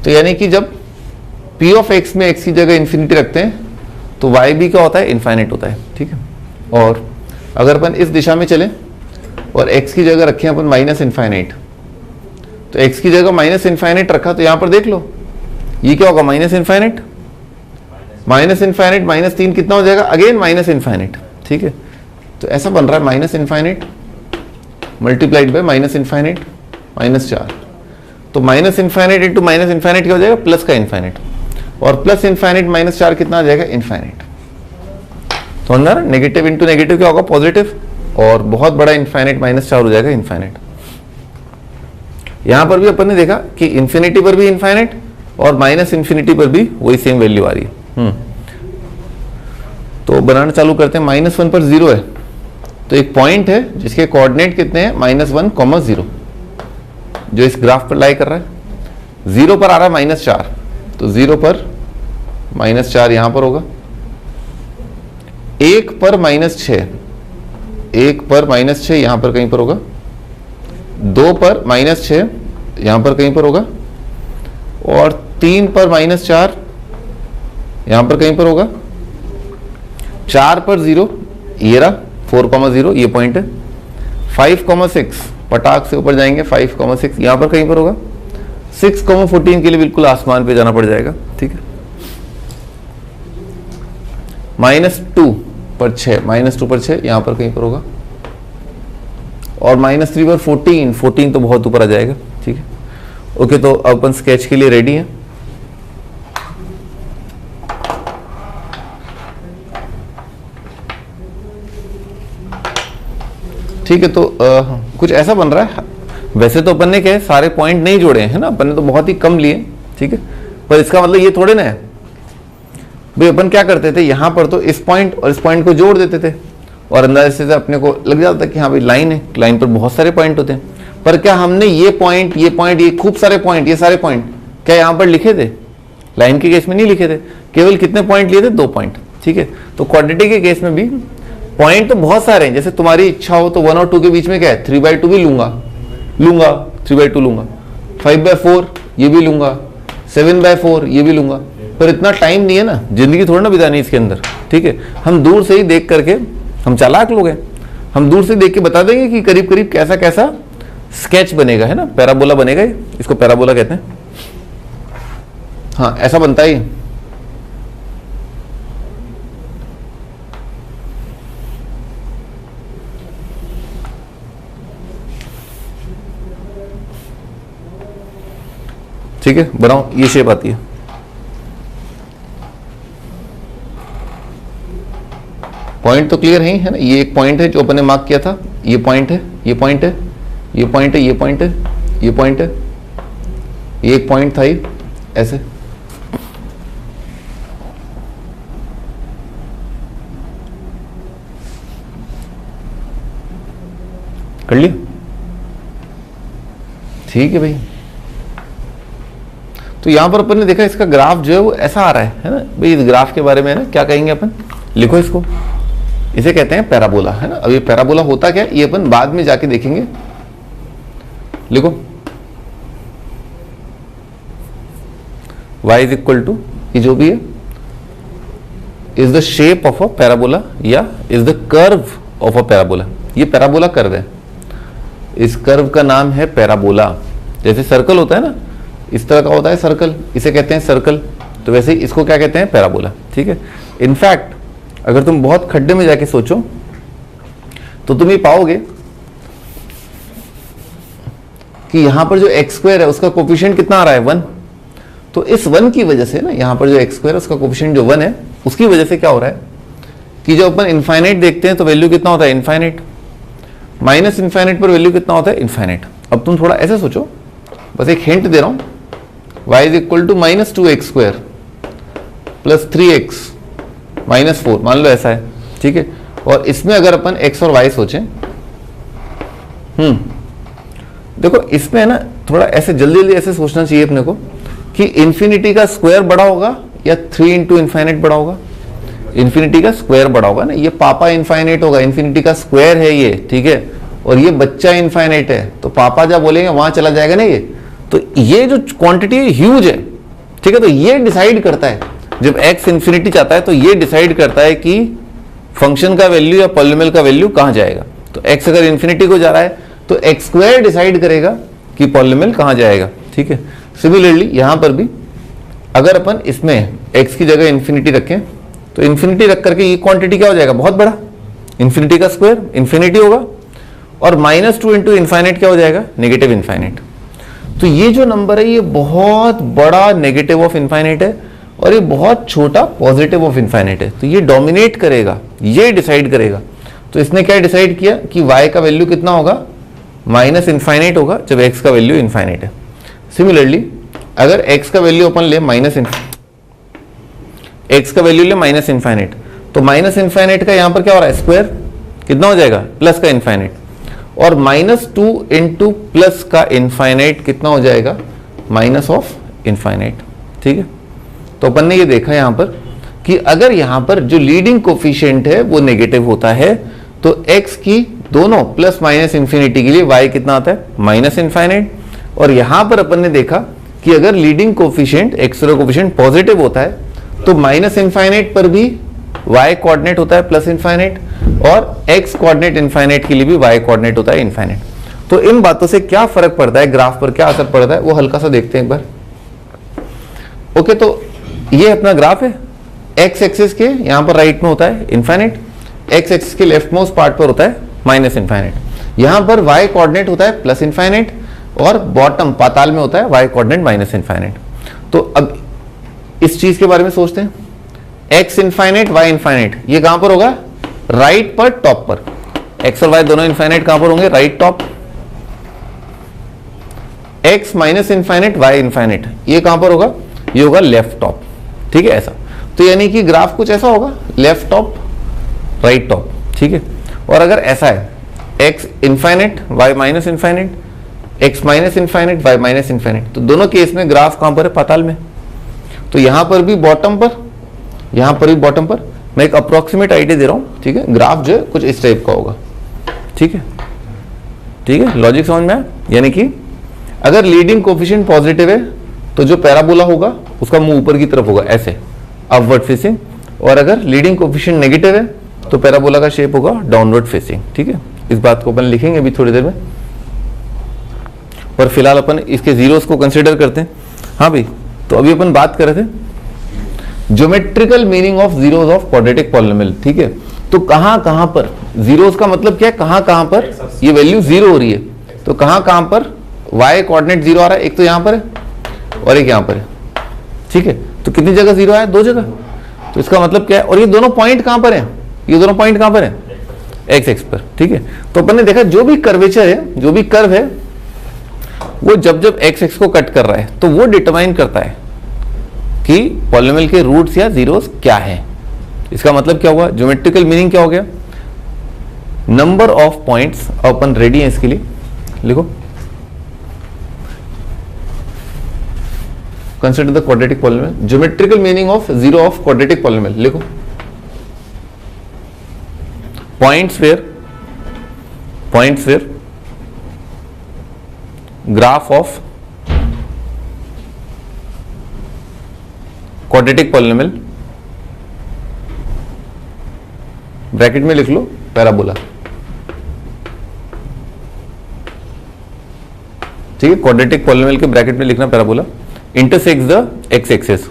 तो यानी कि जब p ऑफ x में x की जगह इन्फिनिटी रखते हैं तो y भी क्या होता है, इन्फिनिट होता है, ठीक है। और अगर अपन इस दिशा में चलें और x की जगह रखें अपन -इन्फिनिट, तो x की जगह -इन्फिनिट रखा, तो यहां पर देख लो ये क्या होगा, -इन्फिनिट, -3 कितना हो जाएगा, अगेन -इन्फिनिट, ठीक है। तो ऐसा बन रहा है -इन्फिनिट मल्टीप्लाइड बाय -इन्फिनिट -4, तो -इन्फिनिट इंटू -इन्फिनिट क्या हो जाएगा, प्लस का इन्फिनिट, और प्लस इन्फिनिट -4 कितना आ जाएगा, इन्फिनिट। तो अंदर नेगेटिव इंटू नेगेटिव क्या होगा, पॉजिटिव, और बहुत बड़ा इन्फिनिट -4 हो जाएगा, इन्फिनिट। यहां पर भी अपन ने देखा कि इन्फिनिटी पर भी इन्फिनिट और -इन्फिनिटी पर भी वही सेम वैल्यू आ रही है। तो बनाना चालू करते हैं। -1 पर 0 है, तो एक पॉइंट है जिसके कोऑर्डिनेट कितने हैं, -1, 0, जो इस ग्राफ पर लाई कर रहा है। 0 पर आ रहा है -4, तो 0 पर -4 यहां पर होगा। 1 पर -6, 1 पर -6 यहां पर कहीं पर होगा। 2 पर -6 यहां पर कहीं पर होगा, और 3 पर -4 यहां पर कहीं पर होगा। 4 पर 0, ये रहा 4,0, ये पॉइंट है। 5,6 पटाख से ऊपर जाएंगे, 5,6 यहां पर कहीं पर होगा। 6,14 के लिए बिल्कुल आसमान पे जाना पड़ जाएगा, ठीक है। -2 पर 6, -2 पर 6 यहां पर कहीं पर होगा, और -3 पर 14 तो बहुत ऊपर आ जाएगा, ठीक है। ओके, तो अपन स्केच के लिए रेडी है। ठीक है, तो कुछ ऐसा बन रहा है। वैसे तो अपन ने क्या है, सारे पॉइंट नहीं जोड़े हैं ना, अपन ने तो बहुत ही कम लिए, ठीक है। पर इसका मतलब ये थोड़े ना है भाई, अपन क्या करते थे, यहां पर तो इस पॉइंट और इस पॉइंट को जोड़ देते थे, और अंदाजे से अपने को लग जाता था कि हाँ भाई लाइन है, लाइन पर बहुत सारे पॉइंट होते हैं। पर क्या हमने ये पॉइंट, ये खूब सारे पॉइंट, ये सारे पॉइंट क्या यहाँ पर लिखे थे? लाइन के केस में नहीं लिखे थे, केवल कितने पॉइंट लिए थे? 2 पॉइंट, ठीक है। तो क्वाड्रेटिक के केस में भी पॉइंट तो बहुत सारे हैं। जैसे तुम्हारी इच्छा हो तो 1 और 2 के बीच में क्या है, 3/2 भी लूंगा 3/2 लूंगा, 5/4 ये भी लूंगा, 7/4 ये भी लूंगा, पर इतना टाइम नहीं है ना, जिंदगी थोड़ी ना बितानी इसके अंदर, ठीक है। हम दूर से ही देख करके, हम चालाक लोग हैं, हम दूर से देख के बता देंगे कि करीब करीब कैसा कैसा स्केच बनेगा, है ना, पैराबोला बनेगा, इसको पैराबोला कहते हैं। हाँ ऐसा बनता ही, ठीक है, बनाओ, ये शेप आती है। पॉइंट तो क्लियर है ना, ये एक पॉइंट है जो अपन ने मार्क किया था, ये पॉइंट है, ये पॉइंट है, ये पॉइंट है, ये पॉइंट है, ये पॉइंट है, ये एक पॉइंट था, ये ऐसे कर लिया, ठीक है भाई। तो यहां पर अपन ने देखा इसका ग्राफ जो है वो ऐसा आ रहा है ना भाई। इस ग्राफ के बारे में ना क्या कहेंगे अपन, लिखो इसको, इसे कहते हैं पैराबोला, है ना। अब ये पैराबोला होता क्या है ये अपन बाद में जाके देखेंगे, लिखो y इज इक्वल टू, ये जो भी है, is the shape of a parabola या is the curve of a parabola. ये पैराबोला कर्व है, इस कर्व का नाम है पैराबोला। जैसे सर्कल होता है ना, इस तरह का होता है सर्कल, इसे कहते हैं सर्कल, तो वैसे ही इसको क्या कहते हैं, पैराबोला, ठीक है। इनफैक्ट अगर तुम बहुत खड्डे में जाके सोचो तो तुम ये पाओगे कि यहां पर जो एक्स स्क्वायर है उसका कोफिशिएंट कितना आ रहा है, 1। तो इस 1 की वजह से ना, यहां पर जो एक्स स्क्वायर है उसका कोफिशिएंट जो 1 है, उसकी वजह से क्या हो रहा है कि जब अपन इनफाइनाइट देखते हैं तो वैल्यू कितना होता है, इनफाइनाइट। माइनस इनफाइनाइट पर वैल्यू कितना होता है, इनफाइनाइट। अब तुम थोड़ा ऐसे सोचो, बस एक हिंट दे रहा हूं, y is equal to -2x² plus 3x -4, मान लो ऐसा है, ठीक है। और इसमें अगर अपन x और y सोचें, देखो इसमें है ना थोड़ा ऐसे जल्दी जल्दी ऐसे सोचना चाहिए अपने को कि इन्फिनिटी का स्क्वायर बड़ा होगा या 3 इंटू इन्फाइनाइट बड़ा होगा। इन्फिनिटी का स्क्वायर बड़ा होगा ना, ये पापा इन्फाइनाइट होगा, इन्फिनिटी का स्क्वायर है ये, ठीक है। और ये बच्चा इन्फाइनाइट है, तो पापा जब बोलेंगे वहां चला जाएगा ना ये। तो ये जो क्वांटिटी ह्यूज है, ठीक है, तो ये डिसाइड करता है, जब x इन्फिनिटी चाहता है तो ये डिसाइड करता है कि फंक्शन का वैल्यू या पॉलिनोमियल का वैल्यू कहां जाएगा। तो x अगर इन्फिनिटी को जा रहा है तो x स्क्वायर डिसाइड करेगा कि पॉलिनोमियल कहां जाएगा, ठीक है। सिमिलरली यहां पर भी अगर अपन इसमें x की जगह इन्फिनिटी रखें तो इन्फिनिटी रख करके ये क्वांटिटी क्या हो जाएगा, बहुत बड़ा, इन्फिनिटी का स्क्वायर इन्फिनिटी होगा, और -2 इंटू इन्फाइनाइट क्या हो जाएगा, नेगेटिव इन्फाइनाइट। तो ये जो नंबर है ये बहुत बड़ा नेगेटिव ऑफ इन्फाइनाइट है और ये बहुत छोटा पॉजिटिव ऑफ इन्फाइनाइट है। तो ये डोमिनेट करेगा, ये डिसाइड करेगा। तो इसने क्या डिसाइड किया कि y का वैल्यू कितना होगा, माइनस इन्फाइनाइट होगा जब x का वैल्यू इन्फाइनाइट है। सिमिलरली अगर x का वैल्यू अपन ले x का वैल्यू ले माइनस इन्फाइनाइट, तो माइनस इन्फाइनाइट का यहां पर क्या हो रहा है, स्क्वायर कितना हो जाएगा, प्लस का इन्फाइनाइट, और -2 इंटू प्लस का इन्फाइनाइट कितना हो जाएगा, माइनस ऑफ इन्फाइनाइट, ठीक है। तो अपन ने ये देखा यहां पर कि अगर यहां पर जो लीडिंग कोफिशिएंट है वो नेगेटिव होता है तो x की दोनों प्लस माइनस इंफिनिटी के लिए y कितना आता है, माइनस इन्फाइनाइट। और यहां पर अपन ने देखा कि अगर leading coefficient x ray coefficient positive होता है तो माइनस इन्फाइनाइट पर भी y कोऑर्डिनेट होता है प्लस इन्फाइनाइट, और x कोऑर्डिनेट इन्फाइनाइट के लिए भी y कोऑर्डिनेट होता है इन्फाइनाइट। तो इन बातों से क्या फर्क पड़ता है, ग्राफ पर क्या असर पड़ता है, वो हल्का सा देखते हैं एक बार। ओके, तो ये अपना ग्राफ है, x एक्सिस के यहां पर राइट में होता है इन्फाइनाइट, x एक्सिस के लेफ्ट मोस्ट पार्ट पर होता है माइनस इन्फाइनाइट। यहां पर y कोऑर्डिनेट होता है प्लस इन्फाइनाइट और बॉटम पाताल में होता है y कोऑर्डिनेट माइनस इन्फाइनाइट। तो अब इस चीज के बारे में सोचते हैं, x इन्फाइनाइट y इन्फाइनाइट, ये कहां पर होगा, राइट पर टॉप पर। x और y दोनों इन्फाइनाइट कहां पर होंगे, right top. x minus infinite y infinite, ये कहां पर होगा, ये होगा लेफ्ट टॉप, ठीक है, ऐसा। तो यानी कि ग्राफ कुछ ऐसा होगा, लेफ्ट टॉप राइट टॉप, ठीक है। और अगर ऐसा है x infinite y minus infinite, x minus infinite y minus infinite, तो दोनों केस में ग्राफ कहां पर है, पाताल में। तो यहां पर भी बॉटम पर, यहां पर भी बॉटम पर। मैं एक अप्रोक्सीमेट आइडिया दे रहा हूं, ठीक है। ग्राफ जो है कुछ इस टाइप का होगा, ठीक है, ठीक है, लॉजिक समझ में आया। यानी कि अगर लीडिंग कोफिशिएंट पॉजिटिव है तो जो पैराबोला होगा उसका मुंह ऊपर की तरफ होगा ऐसे, अपवर्ड फेसिंग। और अगर लीडिंग कोफिशिएंट नेगेटिव है तो पैराबोला का शेप होगा डाउनवर्ड फेसिंग। ठीक है, इस बात को अपन लिखेंगे अभी थोड़ी देर में, पर फिलहाल अपन इसके जीरोस को कंसिडर करते हैं। हाँ भाई, तो अभी अपन बात कर रहे थे geometrical meaning of zeros of quadratic polynomial. ठीक है, तो कहां पर जीरोस का मतलब क्या है, कहां पर ये वैल्यू जीरो हो रही है, तो कहां पर y कोऑर्डिनेट जीरो आ रहा है, एक तो यहां पर है और एक यहां पर है। ठीक है, तो कितनी जगह जीरो आया, 2 जगह। तो इसका मतलब क्या है, और ये दोनों पॉइंट कहां पर है, ये दोनों पॉइंट कहां पर है, एक्स एक्स पर। ठीक है, तो अपन ने देखा जो भी कर्वेचर है, जो भी कर्व है, वो जब एक्स एक्स को कट कर रहा है तो वो डिटरमाइन करता है कि पॉलिनोमियल के रूट्स या जीरोस क्या है। इसका मतलब क्या हुआ, ज्योमेट्रिकल मीनिंग क्या हो गया, नंबर ऑफ पॉइंट्स। अपन रेडी है इसके लिए, लिखो consider the quadratic polynomial. Geometrical meaning of zero of quadratic polynomial, लिखो points where graph of quadratic polynomial, bracket में लिख लो पैराबोला। ठीक है, क्वाड्रेटिक पॉलिनोमियल के ब्रैकेट में लिखना parabola, intersects the x-axis,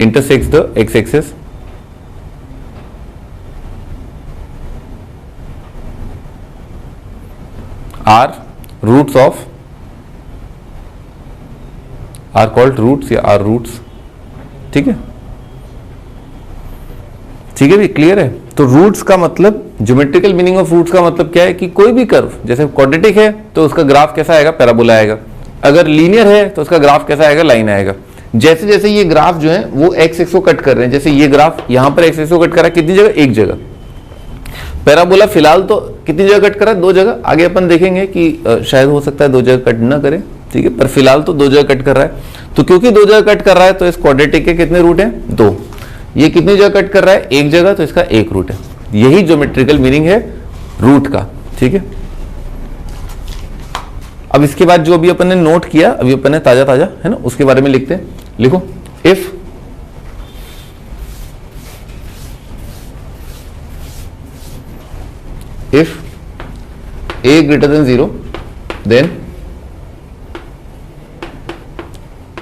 intersects the x-axis are roots of, are called roots या are roots। ठीक है, ठीक है भी, क्लियर है। तो रूट्स का मतलब, ज्योमेट्रिकल मीनिंग ऑफ रूट्स का मतलब क्या है कि कोई भी कर्व जैसे क्वाड्रेटिक है तो उसका ग्राफ कैसा आएगा, पैराबोला आएगा। अगर लीनियर है तो उसका ग्राफ कैसा आएगा, लाइन आएगा। जैसे जैसे ये ग्राफ जो है वो एक्स एक्स को कट कर रहे हैं, जैसे ये ग्राफ यहां पर एक्स एक्स को कट कर रहा है, कितनी जगह, एक जगह। पैराबोला फिलहाल तो कितनी जगह कट कर रहा है, 2 जगह। आगे अपन देखेंगे कि शायद हो सकता है 2 जगह कट ना करे। ठीक है, पर फिलहाल तो 2 जगह कट कर रहा है। तो क्योंकि 2 जगह कट कर रहा है तो इस क्वाड्रेटिक के कितने रूट हैं, 2। ये कितनी जगह कट कर रहा है, 1 जगह, तो इसका 1 रूट है। यही ज्योमेट्रिकल मीनिंग है रूट का। ठीक है, अब इसके बाद जो अभी अपन ने नोट किया, अभी अपन ने ताजा है ना, उसके बारे में लिखते हैं। लिखो if a greater than 0 then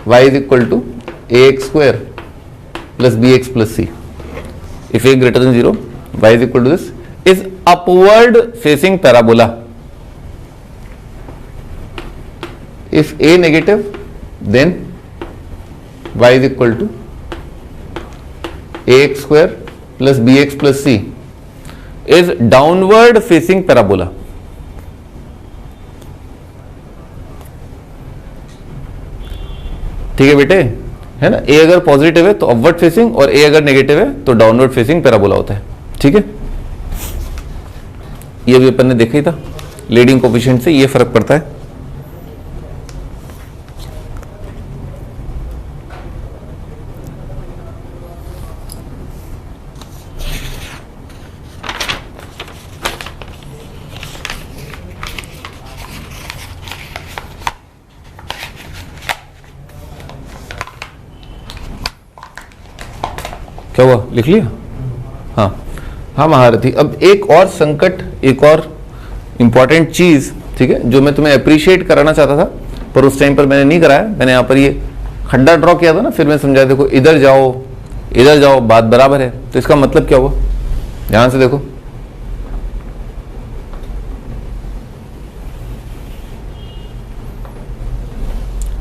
y is equal to ax square plus bx plus c. If a greater than 0, y is equal to this is upward facing parabola. If a negative, then y is equal to ax square plus bx plus c is downward facing parabola. ठीक है बेटे, है ना। a अगर positive है तो upward facing और a अगर नेगेटिव है तो डाउनवर्ड फेसिंग पैराबोला होता है। ठीक है, ये भी अपन ने देखा ही था, लीडिंग कोफिशिएंट से ये फर्क पड़ता है। क्या हुआ, लिख लिया। हाँ महारथी, अब एक और संकट, एक और इंपॉर्टेंट चीज, ठीक है, जो मैं तुम्हें अप्रिशिएट कराना चाहता था पर उस टाइम पर मैंने नहीं कराया। मैंने यहाँ पर ये खड्डा ड्रॉ किया था ना, फिर मैं समझाया, देखो इधर जाओ बात बराबर है। तो इसका मतलब क्या हुआ, ध्यान से देखो,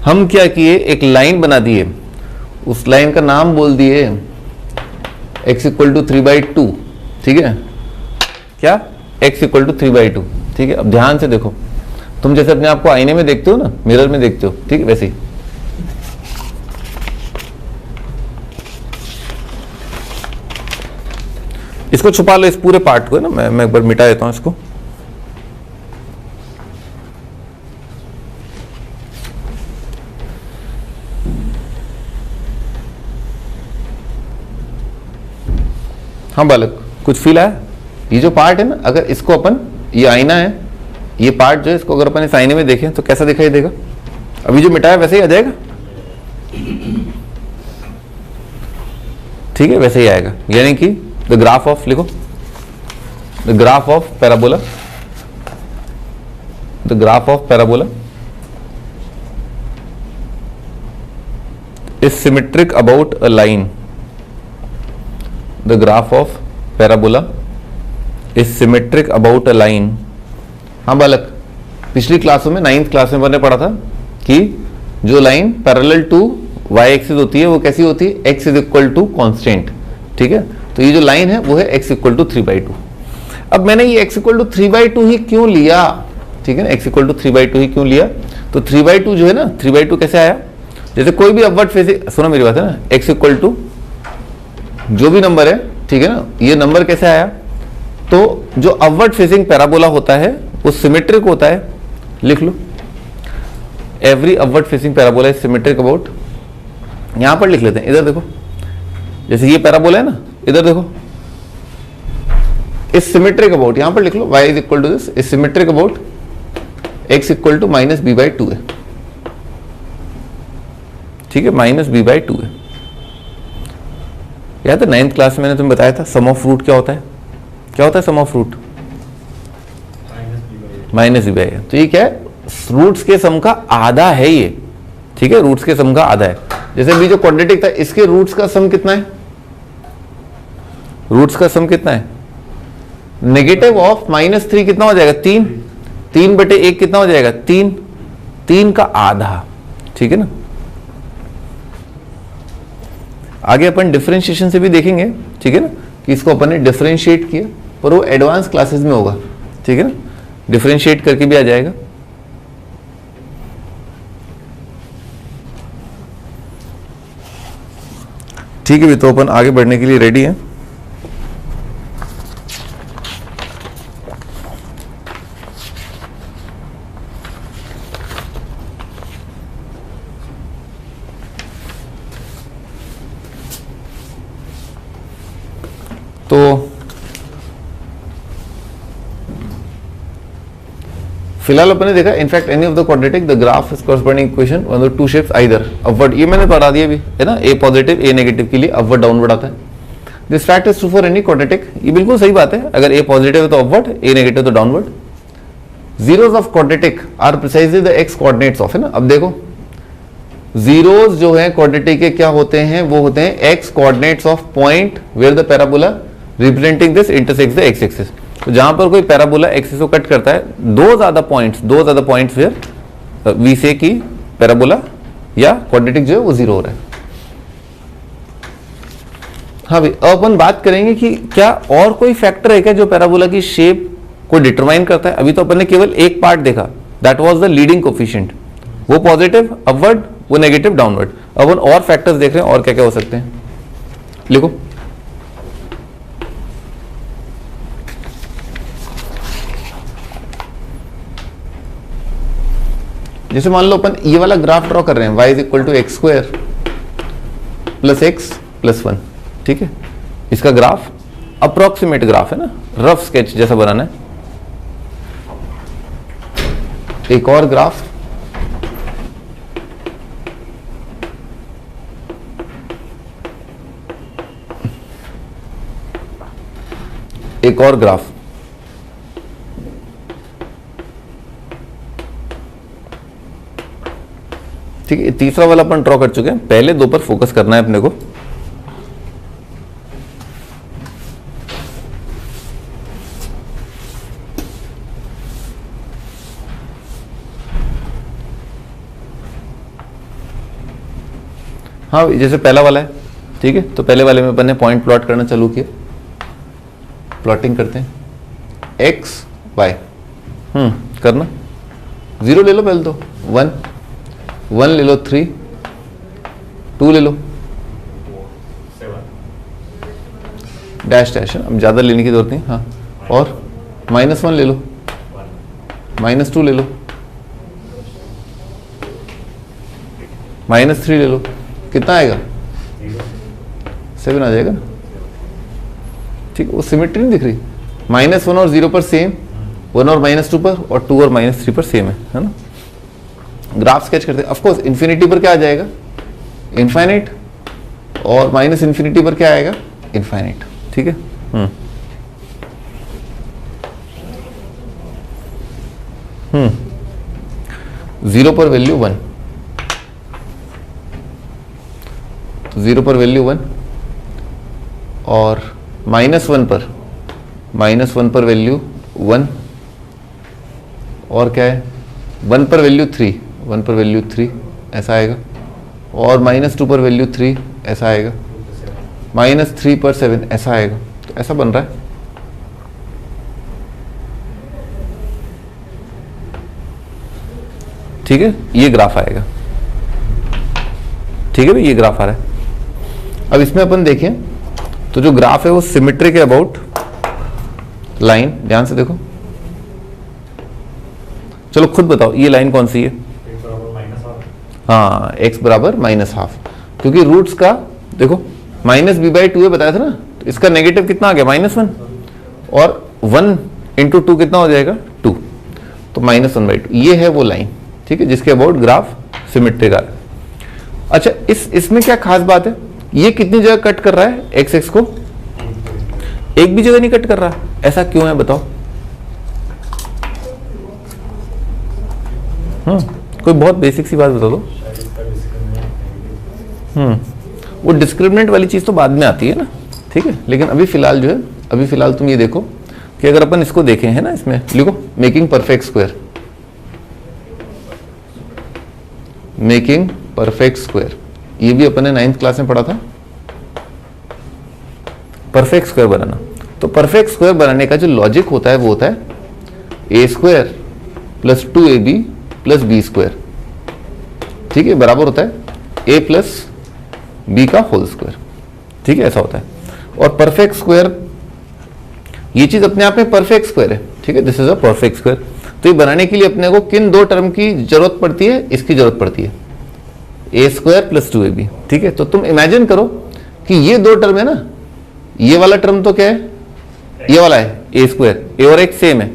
हम क्या किए, एक लाइन बना दिए, उस लाइन का नाम बोल दिए x इक्वल टू 3/2। ठीक है, क्या, x इक्वल टू 3/2। ठीक है, अब ध्यान से देखो, तुम जैसे अपने आप को आईने में देखते हो ना, मिरर में देखते हो, ठीक है, वैसे ही इसको छुपा लो, इस पूरे पार्ट को, है ना। मैं एक बार मिटा देता हूं इसको। हाँ बालक, कुछ फील आया। ये जो पार्ट है ना, अगर इसको अपन, ये आईना है, ये पार्ट जो है, इसको अगर अपन इस आईने में देखें तो कैसा दिखाई देगा। अभी जो मिटाया वैसे ही आ जाएगा, ठीक है, वैसे ही आएगा, यानी कि द ग्राफ ऑफ, लिखो the graph of parabola, the graph of parabola is symmetric about a line, the graph of parabola is symmetric about a line. हाँ बालक, पिछली क्लासों में 9th क्लास में मैंने पढ़ा था कि जो line parallel to y axis होती है वो कैसी होती है, x is equal to constant. ठीक है, तो ये जो लाइन है वो है x इक्वल टू 3/2। अब मैंने ये x इक्वल टू 3/2 ही क्यों लिया, ठीक है ना, x इक्वल टू 3/2 ही क्यों लिया, तो 3/2 जो है ना, 3/2 कैसे आया, जैसे कोई भी अपवर्ड फेसिंग, सुनो मेरी बात है ना, x इक्वल टू जो भी नंबर है, ठीक है ना, ये नंबर कैसे आया, तो जो अपवर्ड फेसिंग पैराबोला होता है वो सिमेट्रिक होता है, लिख लो, every upward facing parabola is symmetric about, यहां पर लिख लेते हैं, इधर देखो, जैसे ये पैराबोला है ना, इधर देखो, इज सिमेट्रिक अबाउट, यहां पर लिख लो, y is equal to this, is symmetric about x equal to -b/2 है, ठीक है, -b/2 है। याद है 9th क्लास में मैंने तुम्हें बताया था सम ऑफ रूट क्या होता है, क्या होता है सम ऑफ रूट, -b/a, तो ये क्या है, रूट्स के सम का आधा है ये, ठीक है, रूट्स के सम का आधा है। जैसे अभी जो क्वाड्रेटिक था इसके रूट्स का सम कितना है, रूट्स का सम कितना है, नेगेटिव ऑफ -3 कितना हो जाएगा, 3, 3/1 कितना हो जाएगा, 3, 3 का आधा, ठीक है ना। आगे अपन डिफरेंशिएशन से भी देखेंगे, ठीक है ना, कि इसको अपन ने डिफरेंशिएट किया, पर वो एडवांस क्लासेस में होगा, ठीक है ना, डिफरेंशिएट करके भी आ जाएगा। ठीक है भी, तो अपन आगे बढ़ने के लिए रेडी हैं। तो फिलहाल अपन ने देखा, in fact any of the quadratic the graph is corresponding equation one of two shapes either upward, ये मैंने पढ़ा दिया भी है ना, ए पॉजिटिव ए नेगेटिव के लिए अपवर्ड डाउनवर्ड आता है। This fact is true for any quadratic, ये बिल्कुल सही बात है, अगर ए पॉजिटिव है तो अपवर्ड, ए नेगेटिव तो downward. Zeros of quadratic are precisely the x coordinates of, है ना। अब देखो जीरोस जो है क्वाड्रेटिक के क्या होते हैं, वो होते हैं x coordinates of point where the parabola representing this intersects the x axis. तो जहां पर कोई पैराबोला एक्सिस को कट करता है, दो ज्यादा पॉइंट्स वेयर वी से की पैराबोला या क्वाड्रेटिक जो है वो जीरो हो रहा है। हाँ भाई, अब अपन बात करेंगे कि क्या और कोई फैक्टर है क्या जो पैराबोला की शेप को डिटरमाइन करता है। अभी तो अपन ने केवल एक पार्ट देखा, that was the leading coefficient, वो पॉजिटिव अपवर्ड, वो नेगेटिव डाउनवर्ड। अब अपन और फैक्टर्स देख रहे हैं, और क्या क्या हो सकते हैं, लिखो। जैसे मान लो अपन ये वाला ग्राफ ड्रॉ कर रहे हैं, y is equal to x square plus x plus 1, ठीक है। इसका ग्राफ अप्रोक्सीमेट ग्राफ है ना, रफ स्केच जैसा बनाना है। एक और ग्राफ, एक और ग्राफ, ठीक है। तीसरा वाला अपन ड्रॉ कर चुके हैं, पहले दो पर फोकस करना है अपने को। हाँ, जैसे पहला वाला है, ठीक है, तो पहले वाले में अपन ने पॉइंट प्लॉट करना चालू किया। प्लॉटिंग करते हैं, एक्स वाई, करना, 0 ले लो पहले तो, 1 ले लो, 3, 2 ले लो, 7, डैश डैश है, अब ज़्यादा लेने की जरूरत नहीं। हाँ, और -1 ले लो, 1, -2 ले लो, -3 ले लो, कितना आएगा, 7 आ जाएगा ना, ठीक है। वो सिमेट्री नहीं दिख रही, -1 और 0 पर सेम, 1 और -2 पर, और 2 और -3 पर सेम है ना। ग्राफ स्केच करते हैं, ऑफ कोर्स इन्फिनिटी पर क्या आ जाएगा, इनफाइनाइट, और माइनस इन्फिनिटी पर क्या आएगा, इनफाइनाइट। ठीक है, जीरो पर वैल्यू 1, तो जीरो पर वैल्यू 1 और -1 पर वैल्यू 1 और क्या है 1 पर वैल्यू 3 ऐसा आएगा, और -2 पर वैल्यू 3 ऐसा आएगा, -3 पर 7 ऐसा आएगा। तो ऐसा बन रहा है। ठीक है, ये ग्राफ आएगा। ठीक है भाई, ये ग्राफ आ रहा है। अब इसमें अपन देखें तो जो ग्राफ है वो सिमेट्रिक है अबाउट लाइन। ध्यान से देखो, चलो खुद बताओ ये लाइन कौन सी है। हाँ, x बराबर -12, क्योंकि रूट्स का देखो -b/2 है बताया था ना, तो इसका नेगेटिव कितना आ गया -1, और 1 × 2 कितना हो जाएगा 2, तो -1/2 ये है वो लाइन। ठीक है, जिसके अबाउट ग्राफ सिमेट्रिक आ रहा है। अच्छा, इसमें क्या खास बात है, ये कितनी जगह कट कर रहा है x को, एक भी जगह नहीं कट कर रहा। ऐसा क्यों है बताओ। कोई बहुत बेसिक सी बात बता दो। वो डिस्क्रिमिनेंट वाली चीज तो बाद में आती है ना। ठीक है, लेकिन अभी फिलहाल जो है, अभी फिलहाल तुम ये देखो कि अगर अपन इसको देखें, है ना, इसमें लिखो making perfect square, making perfect square, ये भी अपन ने 9th क्लास में पढ़ा था। परफेक्ट स्क्वायर बनाना, तो परफेक्ट स्क्वायर बनाने का जो लॉजिक होता है वो होता है a² + 2ab + b²। ठीक है, बराबर होता है a + b का होल स्क्वायर। ठीक है, ऐसा होता है। और परफेक्ट स्क्वायर, ये चीज अपने आप में परफेक्ट स्क्वायर है। ठीक है, this is a perfect square. तो ये बनाने के लिए अपने को किन दो टर्म की जरूरत पड़ती है, इसकी जरूरत पड़ती है a² + 2ab। ठीक है, तो तुम इमेजिन करो कि ये दो टर्म है ना, ये वाला टर्म तो क्या है, ये वाला है a², a और x सेम है,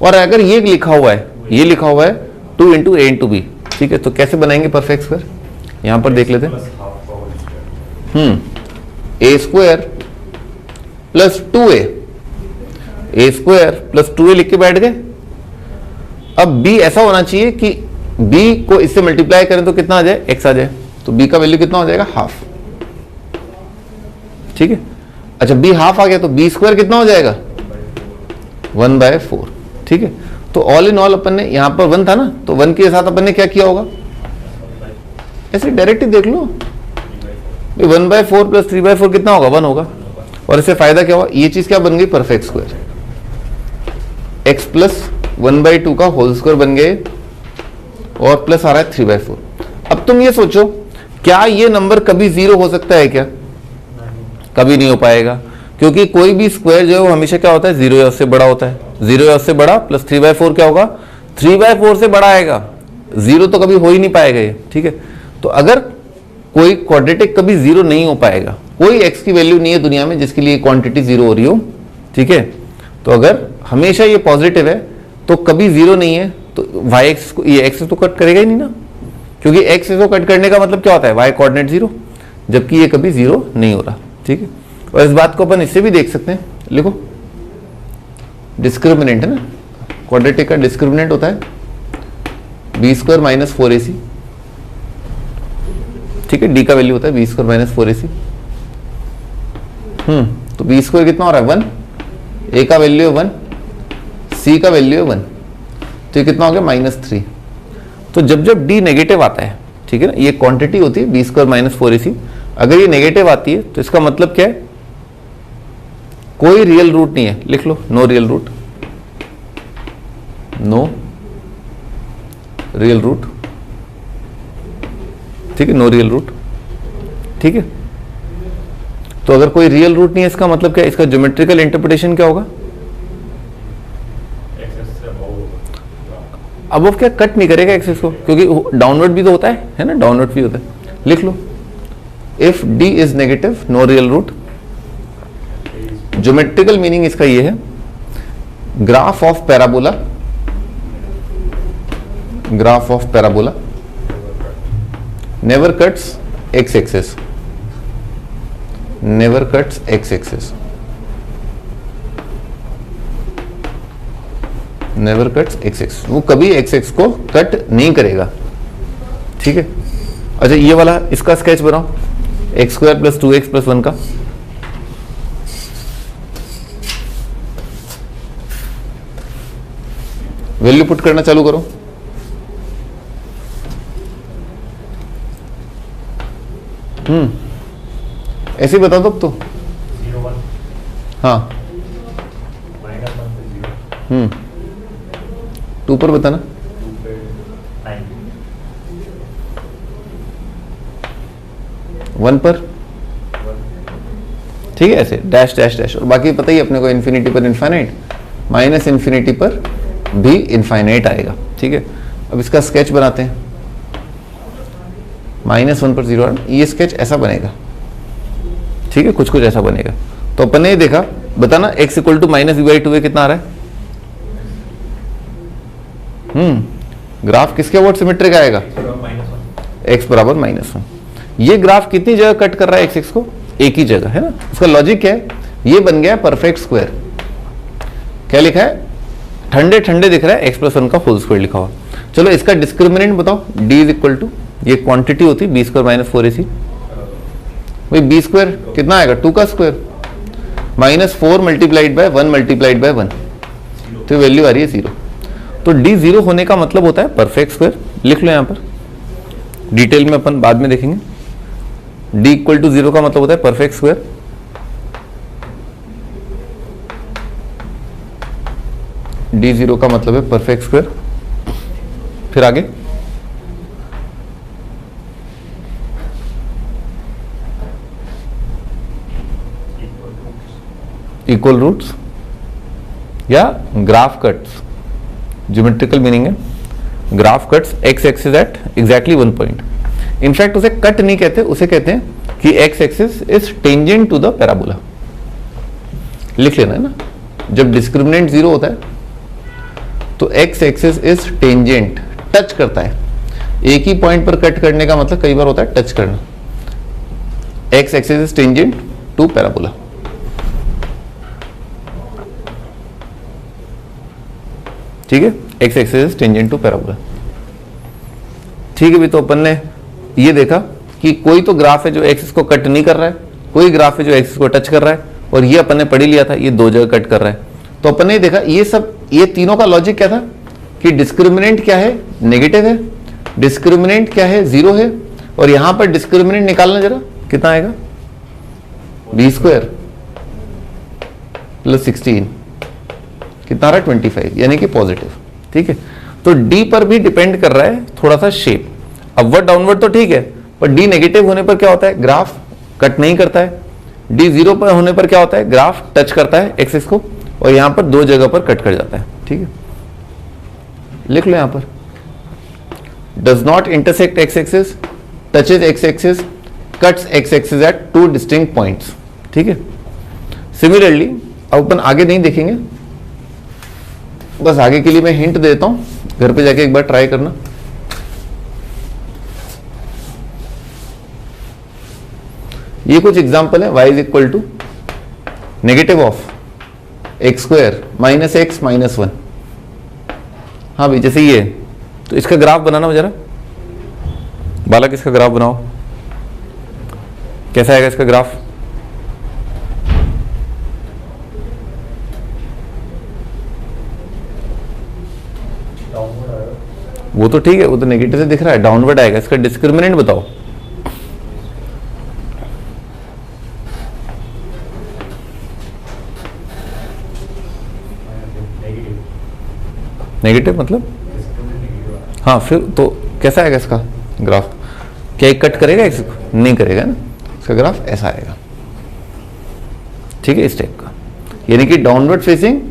और अगर ये लिखा हुआ है, ये लिखा हुआ है 2 × a × b। ठीक है, तो कैसे बनाएंगे परफेक्ट स्क्वायर, यहां पर देख लेते हैं। a² + 2a, a² + 2a लिख के बैठ गए। अब b ऐसा होना चाहिए कि b को इससे मल्टीप्लाई करें तो कितना आ जाए, x आ जाए, तो b का वैल्यू कितना हो जाएगा, ½ ठीक है। अच्छा, b ½ आ गया तो b² कितना हो जाएगा, 1/4। ठीक है, तो ऑल इन ऑल अपन ने यहां पर 1 था ना, तो 1 के साथ अपन ने क्या किया होगा, ऐसे डायरेक्ट ही देख लो, 1/4 + 3/4 कितना होगा, 1 होगा। और इससे फायदा क्या हुआ, ये चीज क्या बन गई, परफेक्ट स्क्वायर, x + 1/2 का होल स्क्वायर बन गए, और प्लस आ रहा है 3/4। अब तुम ये सोचो, क्या ये नंबर कभी 0 हो सकता है क्या, कभी नहीं हो पाएगा, क्योंकि कोई भी स्क्वायर जो है वो हमेशा क्या होता है, 0 या उससे बड़ा होता है। 0 या उससे बड़ा प्लस 3/4 क्या होगा, 3/4 से बड़ा आएगा, 0 तो कभी हो ही नहीं पाएगा ये। ठीक है, तो अगर कोई क्वाड्रेटिक कभी 0 नहीं हो पाएगा, कोई x की वैल्यू नहीं है दुनिया में जिसके लिए क्वांटिटी 0 हो रही हो। ठीक है, तो अगर हमेशा ये पॉजिटिव है तो कभी 0 नहीं है, तो y एक्सिस को, ये एक्सिस तो कट करेगा ही नहीं ना, क्योंकि एक्सिस को कट करने का मतलब क्या होता है, y कोऑर्डिनेट 0, जबकि ये कभी 0 नहीं हो रहा। ठीक है, और इस बात को अपन इससे भी देख सकते हैं, लिखो डिस्क्रिमिनेंट है ना, क्वाड्रेटिक का डिस्क्रिमिनेंट होता है b² - 4ac। ठीक है, d का वैल्यू होता है b² - 4ac। तो b² कितना हो रहा है, 1, a का वैल्यू है 1, c का वैल्यू है 1, तो ये कितना हो गया, -3। तो जब जब d नेगेटिव आता है, ठीक है ना, ये क्वांटिटी होती है b² - 4ac, अगर ये नेगेटिव आती है तो इसका मतलब क्या है, कोई रियल रूट नहीं है, लिख लो no real root, no real root. ठीक है, नो रियल रूट। ठीक है, तो अगर कोई रियल रूट नहीं है, इसका मतलब क्या है, इसका ज्योमेट्रिकल इंटरप्रिटेशन क्या होगा, अब वो क्या कट नहीं करेगा एक्सिस को, क्योंकि डाउनवर्ड भी तो होता है ना, डाउनवर्ड भी होता है। लिख लो if d is negative, no real root. Geometrical meaning इसका ये है, graph of parabola, graph of parabola never cuts x axis. Never cuts x axis, never cuts x axis, वो कभी एक्स एक्स को कट नहीं करेगा, ठीक है। अच्छा ये वाला इसका स्केच बनाओ, x square plus 2x plus 1 का। वैल्यू पुट करना चालू करो। ऐसे ही बता दो अब तो। 0 1 हाँ -1 से 0 2 पर बताना। 2 पे 9 1 पर, 1 ठीक है, ऐसे डैश डैश डैश, और बाकी पता ही अपने को इन्फिनिटी पर इनफाइनाइट, माइनस इन्फिनिटी पर भी इनफाइनाइट आएगा, ठीक है। अब इसका स्केच बनाते हैं। -1 पर 0, ये स्केच ऐसा बनेगा, ठीक है, कुछ कुछ ऐसा बनेगा। तो अपन ने देखा, बताना x equal to minus v/2 कितना आ रहा है। ग्राफ किसके अबाउट सिमेट्रिक आएगा, -1 x बराबर -1। ये ग्राफ कितनी जगह कट कर रहा है x को, एक ही जगह, है ना। उसका लॉजिक क्या है, ये बन गया परफेक्ट स्क्वायर। क्या लिखा है, ठंडे ठंडे दिख रहा है x + 1 का होल स्क्वायर लिखा हुआ। चलो इसका डिस्क्रिमिनेंट बताओ, d इज इक्वल टू, ये क्वांटिटी होती है b² - 4ac, भाई b² कितना आएगा, 2 का square, -4 multiplied by 1 multiplied by 1, तो वैल्यू आ रही है 0। तो d 0 होने का मतलब होता है परफेक्ट स्क्वायर। लिख लो यहां पर, डिटेल में अपन बाद में देखेंगे। d इक्वल टू 0 का मतलब होता है परफेक्ट स्क्वायर। d 0 का मतलब है परफेक्ट स्क्वायर। फिर आगे इक्वल रूट्स या ग्राफ कट्स, ज्योमेट्रिकल मीनिंग है graph cuts x axis at exactly 1 पॉइंट। इनफैक्ट उसे कट नहीं कहते, उसे कहते हैं कि x axis is tangent to the parabola. लिख लेना है ना, जब डिस्क्रिमिनेंट 0 होता है तो x axis is tangent, touch करता है। एक ही पॉइंट पर कट करने का मतलब कई बार होता है टच करना। X axis is tangent to parabola. ठीक है, x axis is tangent to parabola. ठीक है भी, तो अपन ने ये देखा कि कोई तो ग्राफ है जो एक्सिस को कट नहीं कर रहा है, कोई ग्राफ है जो एक्सिस को टच कर रहा है, और ये अपन ने पढ़ लिया था ये 2 जगह कट कर रहा है। तो अपन ने देखा ये तीनों का लॉजिक क्या था कि डिस्क्रिमिनेंट क्या है, नेगेटिव है, डिस्क्रिमिनेंट क्या है, 0 है, और यहां पर डिस्क्रिमिनेंट निकालना जरा, कितना आएगा, b² + 16 कितना आ रहा है, 25, यानी कि पॉजिटिव। ठीक है, तो d पर भी डिपेंड कर रहा है थोड़ा सा शेप, अपवर्ड डाउनवर्ड तो ठीक है, पर d नेगेटिव होने पर क्या होता है, ग्राफ कट नहीं करता है। d 0 पर होने पर क्या होता है, ग्राफ टच करता है एक्सिस को, और यहां पर 2 जगह पर कट कर जाता है। ठीक है, लिख लो यहां पर, does not intersect x axis, touches x axis, cuts x axis at 2 distinct points. ठीक है, सिमिलरली अब अपन आगे नहीं देखेंगे, बस आगे के लिए मैं हिंट देता हूं, घर पे जाके एक बार ट्राई करना। ये कुछ एग्जांपल है, y is equal to negative of x² - x - 1। हाँ भाई, जैसे ये, तो इसका ग्राफ बनाना जरा, बालक इसका ग्राफ बनाओ, कैसा आएगा इसका ग्राफ। वो तो ठीक है, वो तो नेगेटिव से दिख रहा है, डाउनवर्ड आएगा। इसका डिस्क्रिमिनेंट बताओ। नेगेटिव मतलब, हाँ, फिर तो कैसा आएगा इसका ग्राफ, क्या एक कट करेगा इसको, नहीं करेगा ना, इसका ग्राफ ऐसा आएगा। ठीक है, इस टाइप का, यानी कि डाउनवर्ड फेसिंग,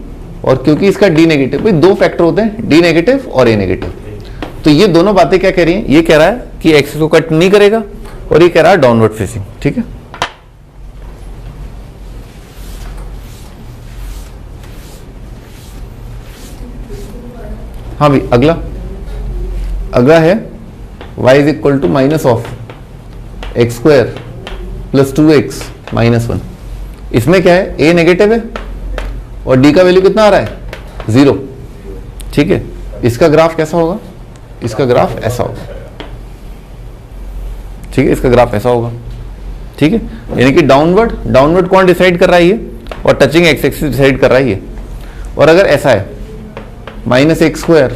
और क्योंकि इसका डी नेगेटिव, भाई 2 फैक्टर होते हैं, डी नेगेटिव और ए नेगेटिव, तो ये दोनों बातें क्या कह रही हैं, ये कह रहा है कि एक्सिस को कट नहीं करेगा, और ये कह रहा है डाउनवर्ड फेसिंग। ठीक है, हाँ भाई, अगला है y is equal to minus of x² + 2x -1। इसमें क्या है, a नेगेटिव है और d का वैल्यू कितना आ रहा है, 0। ठीक है, इसका ग्राफ कैसा होगा, इसका ग्राफ ऐसा होगा। ठीक है, इसका ग्राफ ऐसा होगा। ठीक है, यानी कि डाउनवर्ड कौन डिसाइड कर रहा है, ये, और टचिंग एक्स एक्सिस डिसाइड कर रहा है ये। और अगर ऐसा है -x²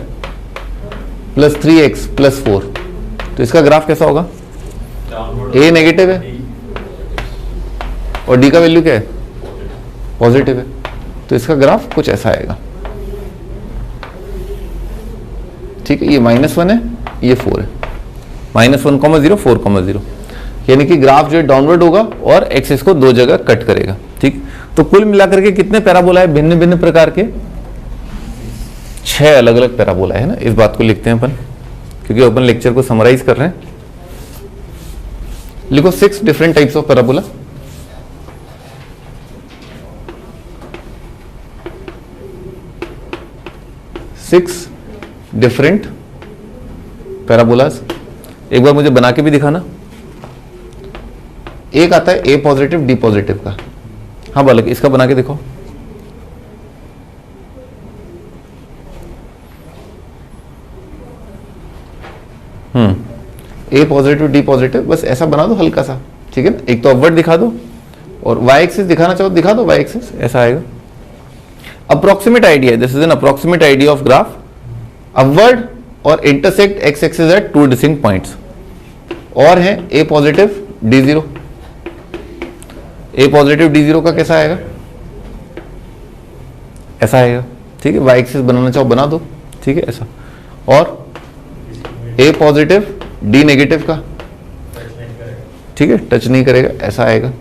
+ 3x + 4, तो इसका ग्राफ कैसा होगा, a नेगेटिव है और d का वैल्यू क्या है, पॉजिटिव है, तो इसका ग्राफ कुछ ऐसा आएगा। ठीक है, ये -1 है, ये 4 है, -1,0 4,0, यानी कि ग्राफ जो है डाउनवर्ड होगा और एक्सिस को दो जगह कट करेगा। ठीक, तो कुल मिलाकर के कितने पैराबोला है भिन्न भिन्न प्रकार के, 6 अलग अलग पैराबोला है ना। इस बात को लिखते हैं अपन, क्योंकि अपन लेक्चर को समराइज कर रहे हैं। लिखो 6 different types of parabola. Six different parabolas. एक बार मुझे बना के भी दिखाना। एक आता है a पॉजिटिव d पॉजिटिव का। हाँ बालक, इसका बना के देखो। a पॉजिटिव d पॉजिटिव, बस ऐसा बना दो हल्का सा। ठीक है ना, एक तो अपवर्ड दिखा दो और y एक्सिस दिखाना चाहो दिखा दो, y एक्सिस ऐसा आएगा। Approximate idea, this is an approximate idea of graph. Upward और intersect x axis at 2 distinct points, और है a positive d0। a positive d0 का कैसा आएगा, ऐसा आएगा। ठीक है, y एक्सिस बनाना चाहो बना दो। ठीक है, ऐसा। और a पॉजिटिव d नेगेटिव का, ठीक है, टच नहीं करेगा, ऐसा आएगा,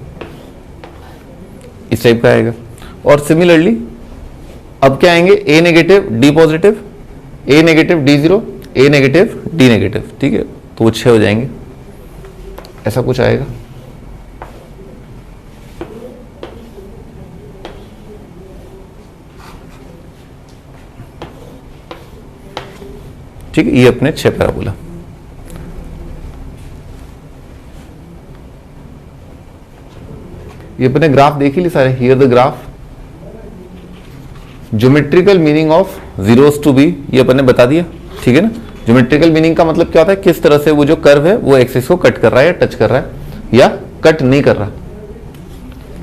इस टाइप का आएगा। और सिमिलरली अब क्या आएंगे, a negative d positive, a negative d0, a negative d negative. ठीक है, तो वो 6 हो जाएंगे, ऐसा कुछ आएगा। ठीक है, ये अपने 6 पैराबोला। ये अपने ग्राफ देख ही लिए सारे। Here the graph, geometrical meaning of zeros to be, ये अपन ने बता दिया। ठीक है ना, ज्योमेट्रिकल मीनिंग का मतलब क्या होता है, किस तरह से वो जो कर्व है वो एक्सिस को कट कर रहा है या टच कर रहा है या कट नहीं कर रहा।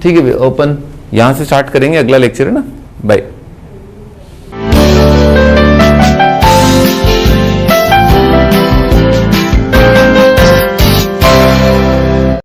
ठीक है, अपन यहां से स्टार्ट करेंगे, अगला लेक्चर है ना। बाय।